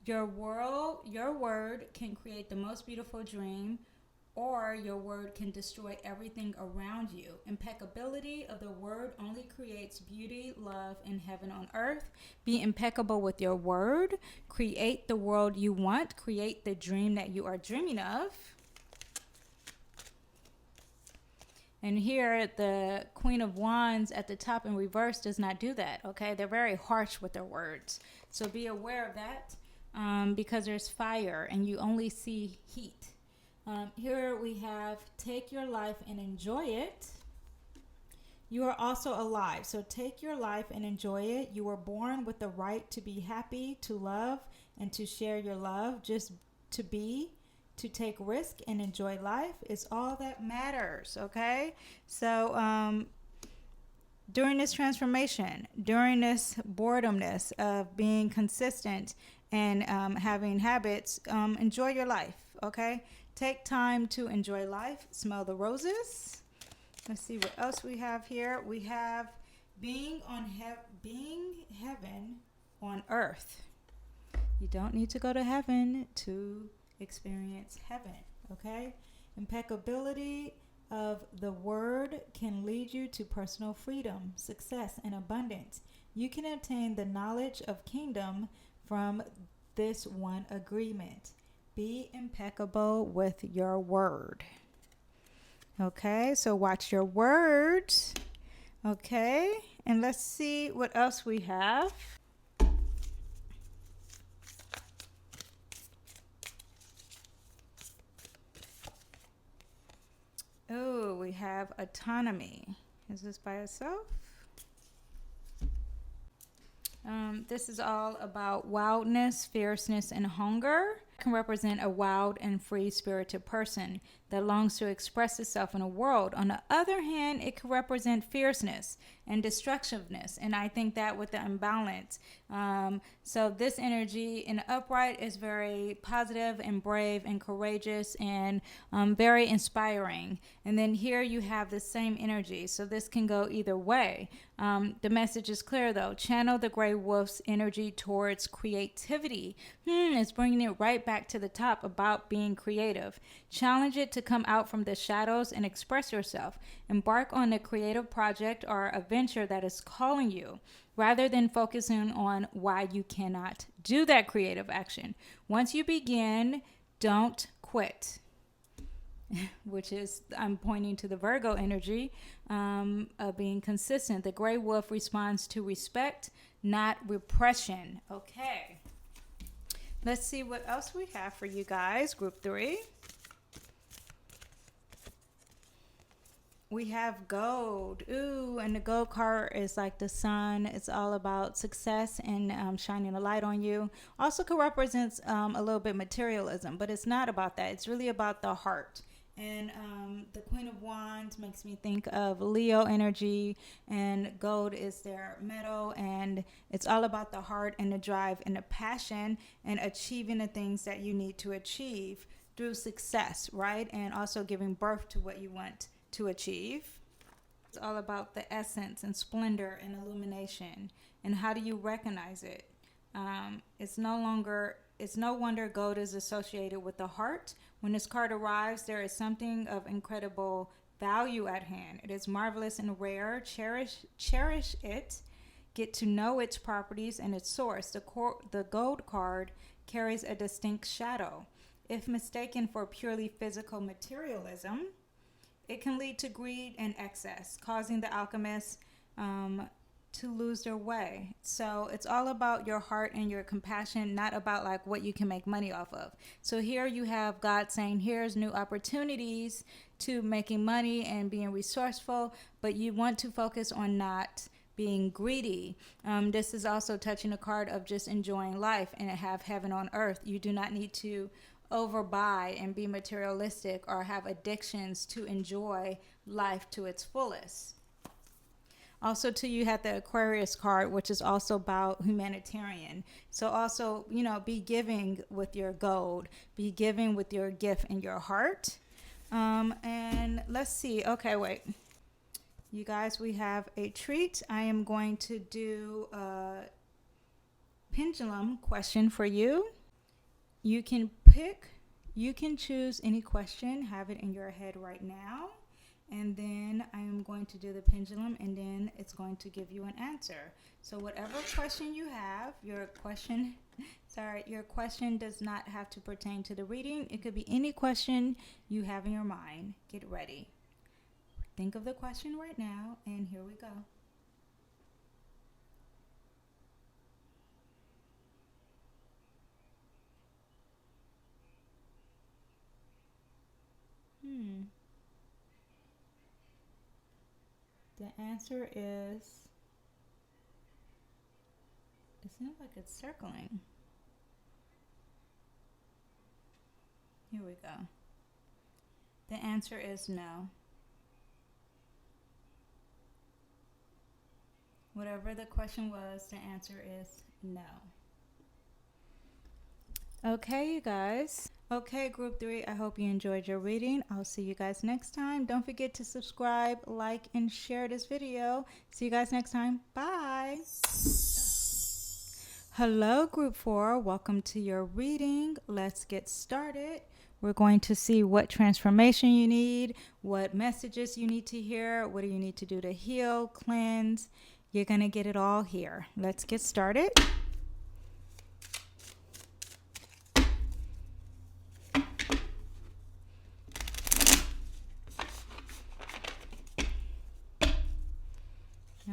[SPEAKER 1] Your word can create the most beautiful dream or your word can destroy everything around you. Impeccability of the word only creates beauty, love, and heaven on earth. Be impeccable with your word. Create the world you want. Create the dream that you are dreaming of. And here, the Queen of Wands at the top in reverse does not do that, okay? They're very harsh with their words. So be aware of that because there's fire and you only see heat. Here we have take your life and enjoy it. You are also alive, so take your life and enjoy it. You were born with the right to be happy, to love, and to share your love. Just to be, to take risk and enjoy life is all that matters, okay? So during this transformation, during this boredomness of being consistent and having habits, enjoy your life, okay? Take time to enjoy life. Smell the roses. Let's see what else we have here. We have being heaven on earth. You don't need to go to heaven to experience heaven, okay? Impeccability of the word can lead you to personal freedom, success, and abundance. You can obtain the knowledge of kingdom from this one agreement. Be impeccable with your word. Okay, so watch your words. Okay, and let's see what else we have. Oh, we have autonomy. Is this by itself? This is all about wildness, fierceness, and hunger. It can represent a wild and free-spirited person that longs to express itself in the world. On the other hand, it can represent fierceness and destructiveness, and I think that with the imbalance. So this energy in the upright is very positive and brave and courageous and very inspiring. And then here you have the same energy, so this can go either way. The message is clear though. Channel the gray wolf's energy towards creativity. It's bringing it right back to the top about being creative. Challenge it to come out from the shadows and express yourself. Embark on a creative project or a venture that is calling you, rather than focusing on why you cannot do that creative action. Once you begin, don't quit. Which is, I'm pointing to the Virgo energy of being consistent. The gray wolf responds to respect, not repression. Okay. Let's see what else we have for you guys. Group 3. We have gold. Ooh, and the gold card is like the sun. It's all about success and shining a light on you. Also could represent a little bit materialism, but it's not about that. It's really about the heart. And the Queen of Wands makes me think of Leo energy, and gold is their metal, and it's all about the heart and the drive and the passion and achieving the things that you need to achieve through success, right? And also giving birth to what you want to achieve. It's all about the essence and splendor and illumination. And how do you recognize it? It's no wonder gold is associated with the heart. When this card arrives, there is something of incredible value at hand. It is marvelous and rare. Cherish it. Get to know its properties and its source. The gold card carries a distinct shadow. If mistaken for purely physical materialism, it can lead to greed and excess, causing the alchemists to lose their way. So it's all about your heart and your compassion, not about like what you can make money off of. So here you have God saying, here's new opportunities to making money and being resourceful, but you want to focus on not being greedy. This is also touching a card of just enjoying life and have heaven on earth. You do not need to overbuy and be materialistic or have addictions to enjoy life to its fullest. Also, too, you have the Aquarius card, which is also about humanitarian. So also, be giving with your gold. Be giving with your gift and your heart. And let's see. Okay, wait. You guys, we have a treat. I am going to do a pendulum question for you. You can pick You can choose any question, have it in your head right now, and then I am going to do the pendulum, and then it's going to give you an answer. So whatever question you have, your question does not have to pertain to the reading. It could be any question you have in your mind. Get ready. Think of the question right now, and here we go. The answer is, it seems like it's circling. Here we go. The answer is no. Whatever the question was, the answer is no. Okay, you guys. Okay, group 3, I hope you enjoyed your reading. I'll see you guys next time. Don't forget to subscribe, like, and share this video. See you guys next time. Bye. Hello, group 4. Welcome to your reading. Let's get started. We're going to see what transformation you need, what messages you need to hear, what do you need to do to heal, cleanse. You're going to get it all here. Let's get started.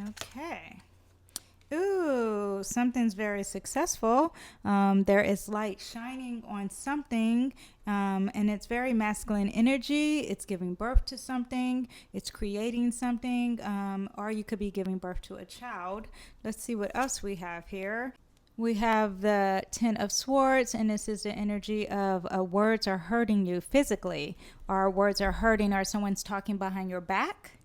[SPEAKER 1] Okay. Ooh, something's very successful. There is light shining on something, and it's very masculine energy. It's giving birth to something. It's creating something, or you could be giving birth to a child. Let's see what else we have here. We have the 10 of Swords, and this is the energy of words are hurting you physically, or words are hurting, or someone's talking behind your back.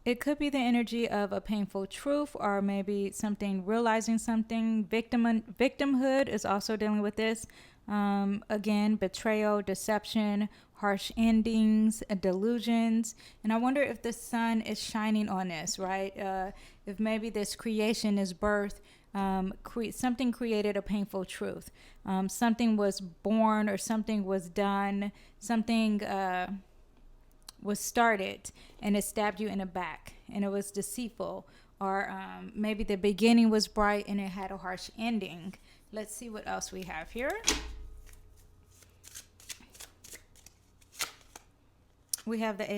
[SPEAKER 1] It could be the energy of a painful truth, or maybe something, realizing something. Victimhood is also dealing with this. Again, betrayal, deception, harsh endings, delusions. And I wonder if the sun is shining on this, right? If maybe this creation is birth. Something created a painful truth. Something was born, or something was done. Something was started, and it stabbed you in the back, and it was deceitful, or maybe the beginning was bright and it had a harsh ending. Let's see what else we have here. We have the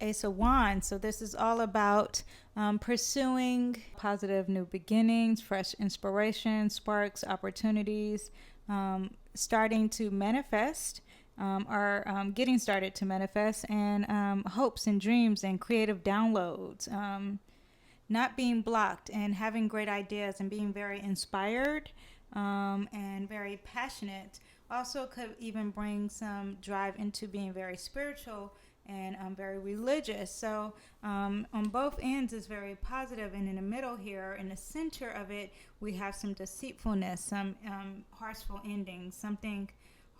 [SPEAKER 1] Ace of Wands. So this is all about pursuing positive new beginnings, fresh inspiration, sparks, opportunities, starting to manifest. Getting started to manifest, and hopes and dreams and creative downloads, not being blocked, and having great ideas and being very inspired, and very passionate. Also could even bring some drive into being very spiritual and very religious. So on both ends is very positive, and in the middle here, in the center of it, we have some deceitfulness, some harshful endings, something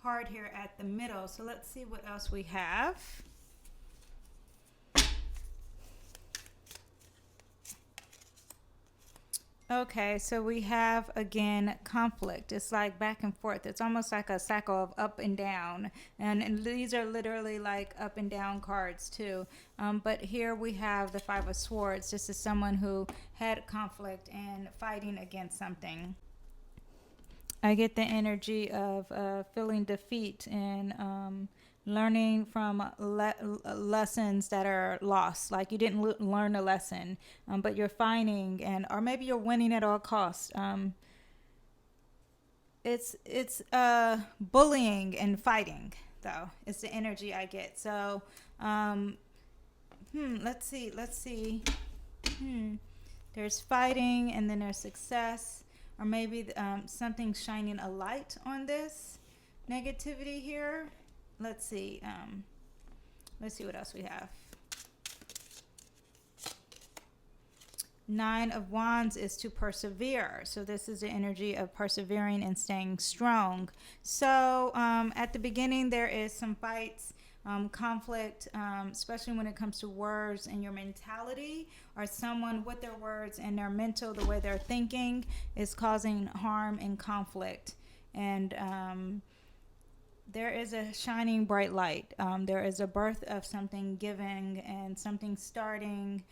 [SPEAKER 1] hard here at the middle. So let's see what else we have. Okay, so we have again conflict. It's like back and forth. It's almost like a cycle of up and down, and these are literally like up and down cards too. But here we have the Five of Swords. This is someone who had conflict and fighting against something. I get the energy of feeling defeat and learning from lessons that are lost. Like you didn't learn a lesson, but you're finding, or maybe you're winning at all costs. It's bullying and fighting, though. It's the energy I get. So, let's see. There's fighting, and then there's success. Or maybe something shining a light on this negativity here. Let's see. Let's see what else we have. Nine of Wands is to persevere. So this is the energy of persevering and staying strong. So at the beginning, there is some fights. Conflict, especially when it comes to words and your mentality, or someone with their words and their mental, the way they're thinking, is causing harm and conflict. And there is a shining bright light. There is a birth of something giving and something starting,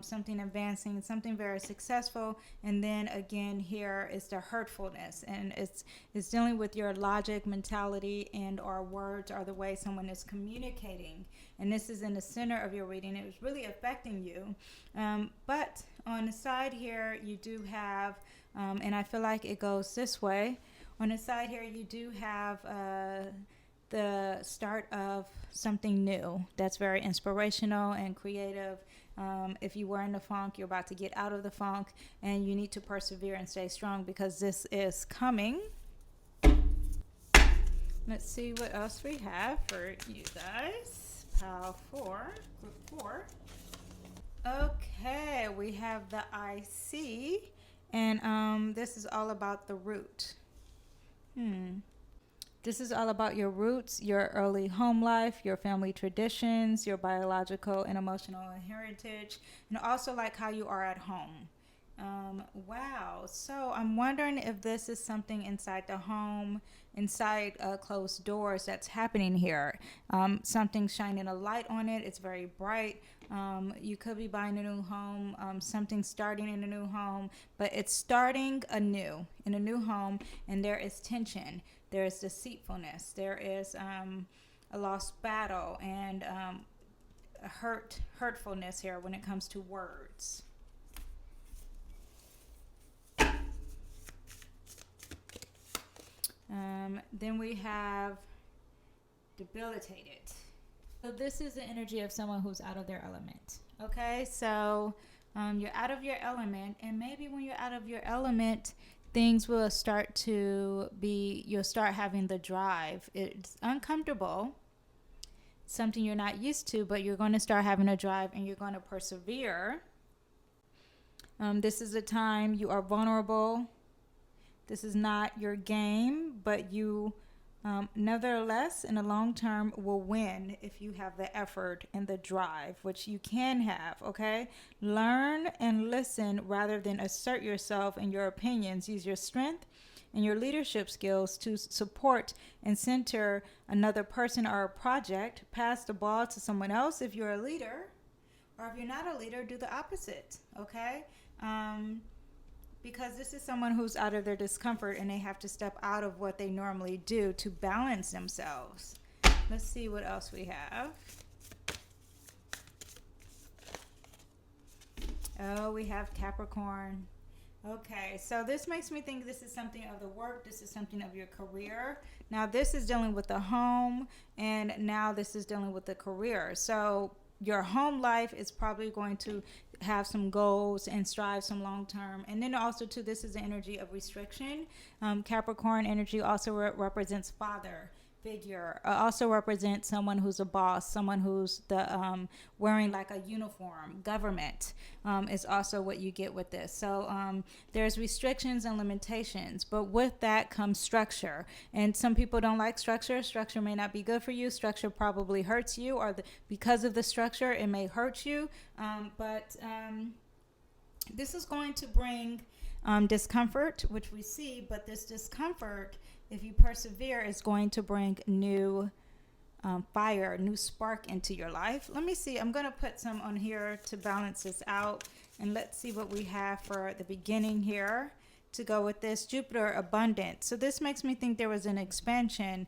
[SPEAKER 1] something advancing, something very successful. And then again, here is the hurtfulness, and it's dealing with your logic, mentality, and or words, or the way someone is communicating. And this is in the center of your reading. It was really affecting you. But on the side here, you do have, and I feel like it goes this way. On the side here, you do have the start of something new that's very inspirational and creative. If you were in the funk, you're about to get out of the funk, and you need to persevere and stay strong because this is coming. Let's see what else we have for you guys. Pile 4, group 4. Okay, we have the IC, and this is all about the root. This is all about your roots, your early home life, your family traditions, your biological and emotional heritage, and also like how you are at home. Wow. So I'm wondering if this is something inside the home, inside closed doors that's happening here. Something shining a light on it. It's very bright. You could be buying a new home, something starting in a new home, but it's starting anew in a new home, and there is tension. There is deceitfulness. There is a lost battle and hurtfulness here when it comes to words. Then we have debilitated. So this is the energy of someone who's out of their element. Okay, so you're out of your element, and maybe when you're out of your element, things will start to be, you'll start having the drive. It's uncomfortable, something you're not used to, but you're going to start having a drive and you're going to persevere. This is a time you are vulnerable. This is not your game, but you nevertheless in the long term will win if you have the effort and the drive, which you can have. Okay, learn and listen rather than assert yourself and your opinions. Use your strength and your leadership skills to support and center another person or a project. Pass the ball to someone else if you're a leader, or if you're not a leader, do the opposite. Okay, because this is someone who's out of their discomfort and they have to step out of what they normally do to balance themselves. Let's see what else we have. Oh, we have Capricorn. Okay, so this makes me think this is something of the work. This is something of your career. Now this is dealing with the home, and now this is dealing with the career. So your home life is probably going to have some goals and strive some long term. And then also too, this is the energy of restriction. Capricorn energy also represents father figure, also represents someone who's a boss, someone who's the wearing like a uniform. Government is also what you get with this. So there's restrictions and limitations, but with that comes structure. And some people don't like structure. Structure may not be good for you. Structure probably hurts you, or because of the structure it may hurt you. But this is going to bring discomfort, which we see, but this discomfort, if you persevere, is going to bring new fire, new spark into your life. Let me see. I'm going to put some on here to balance this out, and let's see what we have for the beginning here to go with this. Jupiter, abundance. So this makes me think there was an expansion.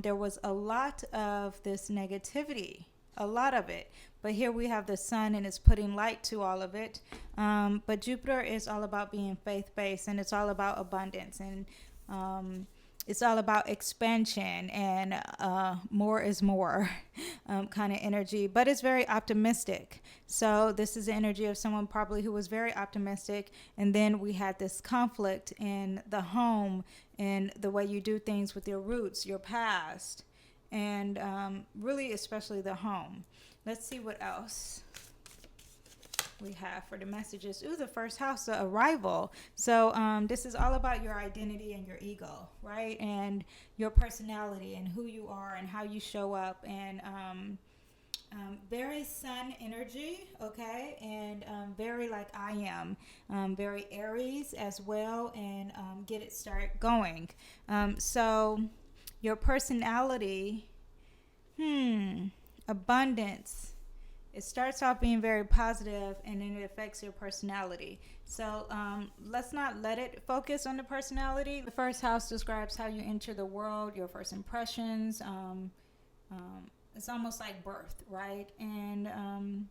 [SPEAKER 1] There was a lot of this negativity, a lot of it. But here we have the sun, and it's putting light to all of it. But Jupiter is all about being faith-based, and it's all about abundance, and it's all about expansion and more is more kind of energy. But it's very optimistic. So this is the energy of someone probably who was very optimistic. And then we had this conflict in the home and the way you do things with your roots, your past, and really especially the home. Let's see what else we have for the messages. Ooh, the first house, the arrival. So this is all about your identity and your ego, right? And your personality and who you are and how you show up. And very sun energy, okay? And very like I am. Very Aries as well. And get it start going. So Your personality, abundance. It starts off being very positive and then it affects your personality. So let's not let it focus on the personality. The first house describes how you enter the world, your first impressions. It's almost like birth, right? And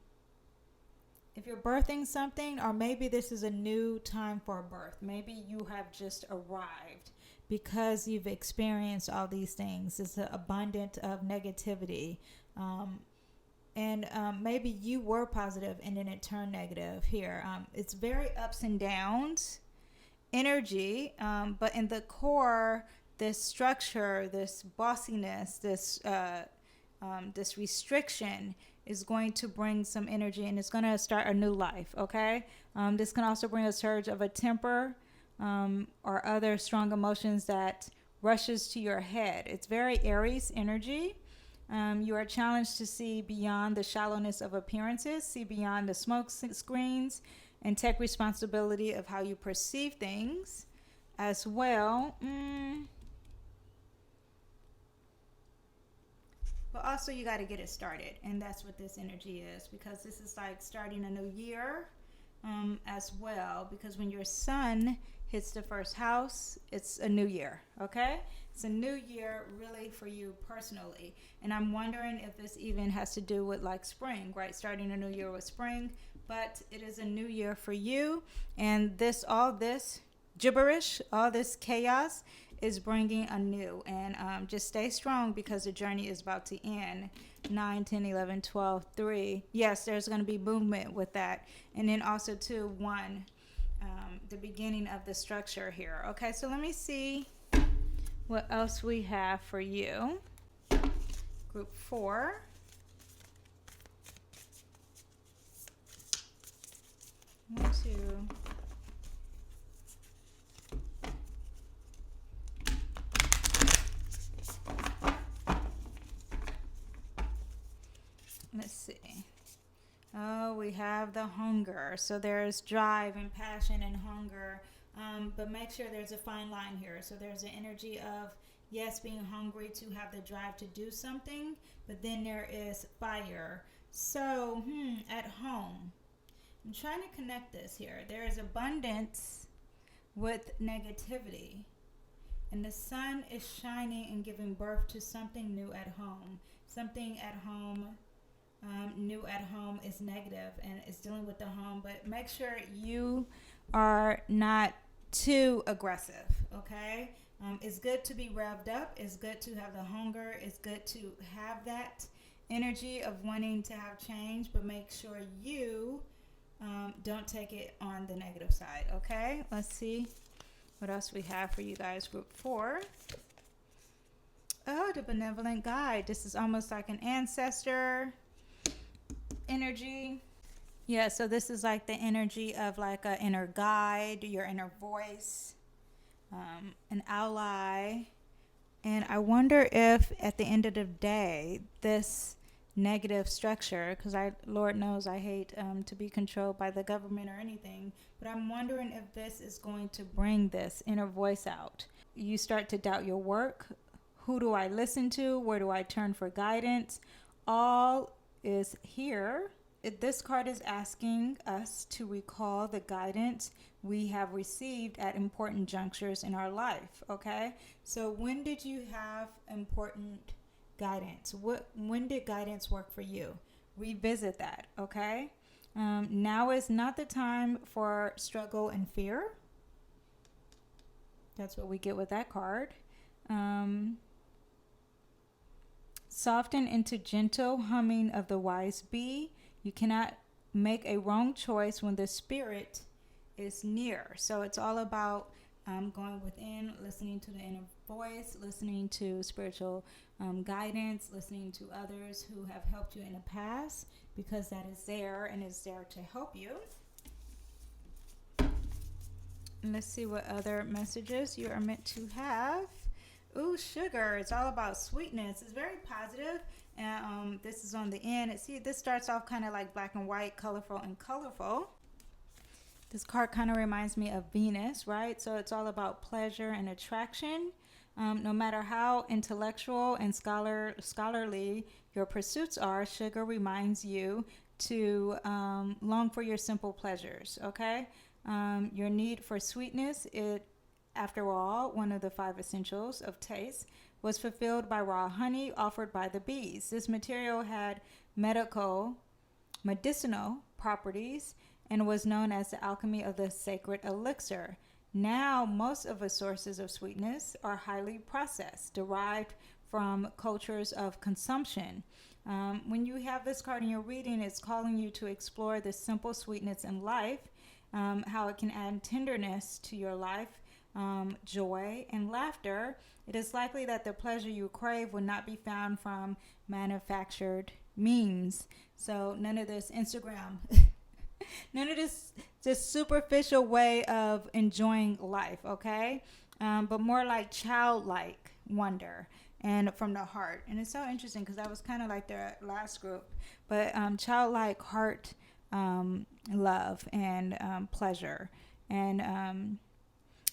[SPEAKER 1] if you're birthing something, or maybe this is a new time for a birth, maybe you have just arrived because you've experienced all these things. It's abundant of negativity. And maybe you were positive and then it turned negative here. It's very ups and downs energy, but in the core, this structure, this bossiness, this restriction is going to bring some energy and it's going to start a new life, okay? This can also bring a surge of a temper or other strong emotions that rushes to your head. It's very Aries energy. You are challenged to see beyond the shallowness of appearances, see beyond the smoke screens, and take responsibility of how you perceive things as well. But also you got to get it started, and that's what this energy is, because this is like starting a new year as well, because when your sun hits the first house, it's a new year, okay? It's a new year really for you personally. And I'm wondering if this even has to do with like spring, right? Starting a new year with spring, but it is a new year for you. And all this gibberish, all this chaos is bringing a new. And just stay strong because the journey is about to end. 9, 10, 11, 12, 3. Yes, there's going to be movement with that. And then also 2, 1, the beginning of the structure here. Okay, so let me see what else we have for you. Group 4. One, two. Let's see. Oh, we have the hunger. So there's drive and passion and hunger. But make sure there's a fine line here. So there's the energy of, yes, being hungry to have the drive to do something. But then there is fire. So, at home. I'm trying to connect this here. There is abundance with negativity. And the sun is shining and giving birth to something new at home. Something at home. New at home is negative and it's dealing with the home, but make sure you are not too aggressive, okay? It's good to be revved up. It's good to have the hunger. It's good to have that energy of wanting to have change, but make sure you don't take it on the negative side, okay? Let's see what else we have for you guys. Group 4. Oh, the benevolent guide. This is almost like an ancestor energy. Yeah, so this is like the energy of like an inner guide, your inner voice, an ally. And I wonder if at the end of the day, this negative structure, because Lord knows I hate to be controlled by the government or anything, but I'm wondering if this is going to bring this inner voice out. You start to doubt your work. Who do I listen to? Where do I turn for guidance? All is here. This card is asking us to recall the guidance we have received at important junctures in our life, okay? So when did you have important guidance? When did guidance work for you? Revisit that, okay? Now is not the time for struggle and fear. That's what we get with that card. Soften into gentle humming of the wise bee. You cannot make a wrong choice when the spirit is near. So it's all about going within, listening to the inner voice, listening to spiritual guidance, listening to others who have helped you in the past, because that is there and is there to help you. And let's see what other messages you are meant to have. Ooh, sugar. It's all about sweetness. It's very positive. And this is on the end. See, this starts off kind of like black and white, colorful and colorful. This card kind of reminds me of Venus, right? So it's all about pleasure and attraction. No matter how intellectual and scholarly your pursuits are, sugar reminds you to long for your simple pleasures, okay? Your need for sweetness, after all, one of the 5 essentials of taste, was fulfilled by raw honey offered by the bees. This material had medicinal properties and was known as the alchemy of the sacred elixir. Now, most of the sources of sweetness are highly processed, derived from cultures of consumption. When you have this card in your reading, it's calling you to explore the simple sweetness in life, how it can add tenderness to your life, joy, and laughter. It is likely that the pleasure you crave will not be found from manufactured means. So none of this Instagram, none of this just superficial way of enjoying life, okay? But more like childlike wonder and from the heart. And it's so interesting because that was kind of like their last group. But childlike heart love and pleasure. And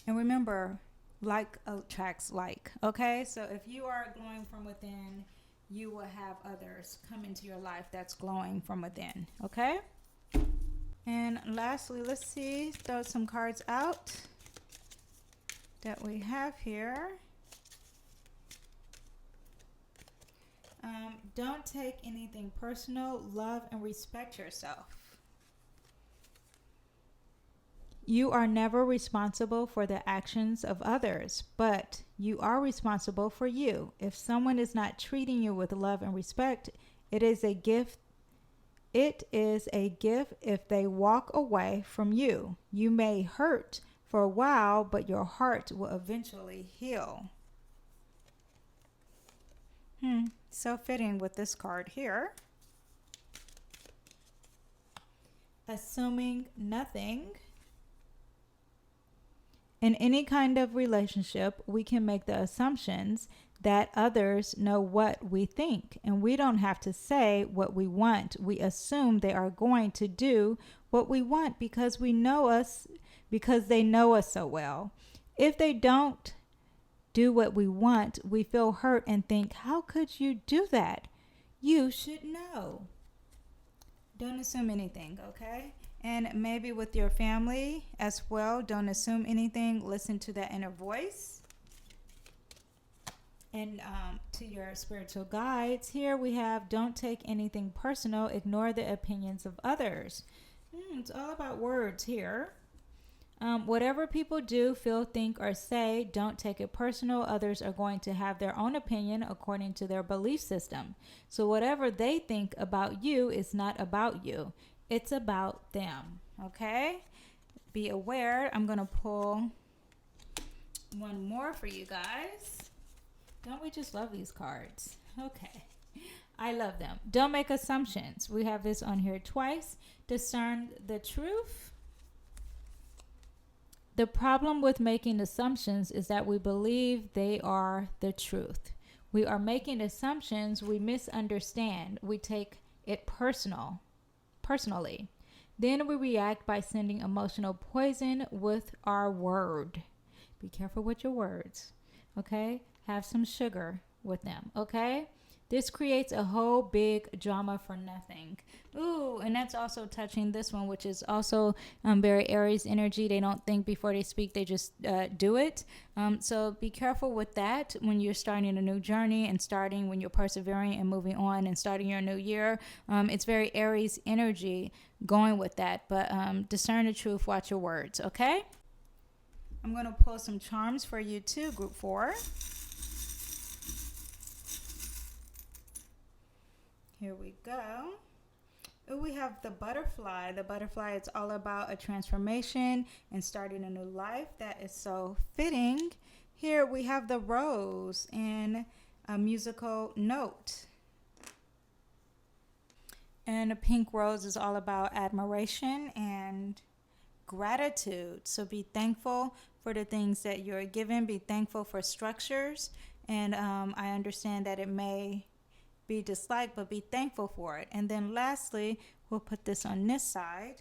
[SPEAKER 1] remember, like attracts like, okay? So if you are glowing from within, you will have others come into your life that's glowing from within, okay? And lastly, let's see, throw some cards out that we have here. Don't take anything personal. Love and respect yourself. You are never responsible for the actions of others, but you are responsible for you. If someone is not treating you with love and respect, it is a gift. It is a gift if they walk away from you. You may hurt for a while, but your heart will eventually heal. So fitting with this card here. Assuming nothing. In any kind of relationship, we can make the assumptions that others know what we think, and we don't have to say what we want. We assume they are going to do what we want because they know us so well. If they don't do what we want, we feel hurt and think, how could you do that? You should know. Don't assume anything, okay? And maybe with your family as well, don't assume anything. Listen to that inner voice. And to your spiritual guides, here we have, don't take anything personal. Ignore the opinions of others. It's all about words here. Whatever people do, feel, think, or say, don't take it personal. Others are going to have their own opinion according to their belief system. So whatever they think about you is not about you. It's about them, okay? Be aware. I'm going to pull one more for you guys. Don't we just love these cards? Okay. I love them. Don't make assumptions. We have this on here twice. Discern the truth. The problem with making assumptions is that we believe they are the truth. We are making assumptions we misunderstand. We take it personally. Then we react by sending emotional poison with our word. Be careful with your words, okay? Have some sugar with them, okay? This creates a whole big drama for nothing. Ooh, and that's also touching this one, which is also very Aries energy. They don't think before they speak. They just do it. So be careful with that when you're starting a new journey and when you're persevering and moving on and starting your new year. It's very Aries energy going with that. But discern the truth. Watch your words, okay? I'm going to pull some charms for you too, group 4. Here we go. Ooh, we have the butterfly. The butterfly is all about a transformation and starting a new life. That is so fitting. Here we have the rose and a musical note. And a pink rose is all about admiration and gratitude. So be thankful for the things that you're given. Be thankful for structures. And I understand that it may be disliked, but be thankful for it. And then lastly, we'll put this on this side.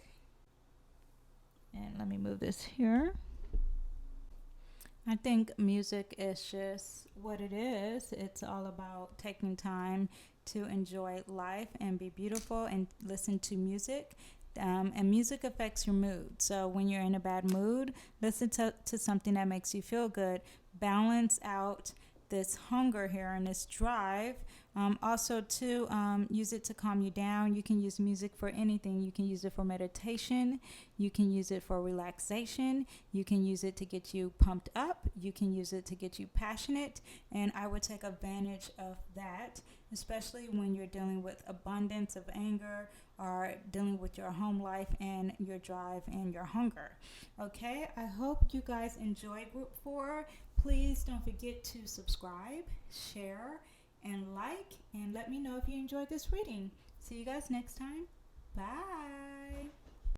[SPEAKER 1] And let me move this here. I think music is just what it is. It's all about taking time to enjoy life and be beautiful and listen to music. And music affects your mood. So when you're in a bad mood, listen to something that makes you feel good. Balance out this hunger here and this drive. Also, to use it to calm you down. You can use music for anything. You can use it for meditation. You can use it for relaxation. You can use it to get you pumped up. You can use it to get you passionate. And I would take advantage of that, especially when you're dealing with abundance of anger or dealing with your home life and your drive and your hunger. Okay, I hope you guys enjoyed group 4. Please don't forget to subscribe, share, and like, and let me know if you enjoyed this reading. See you guys next time. Bye.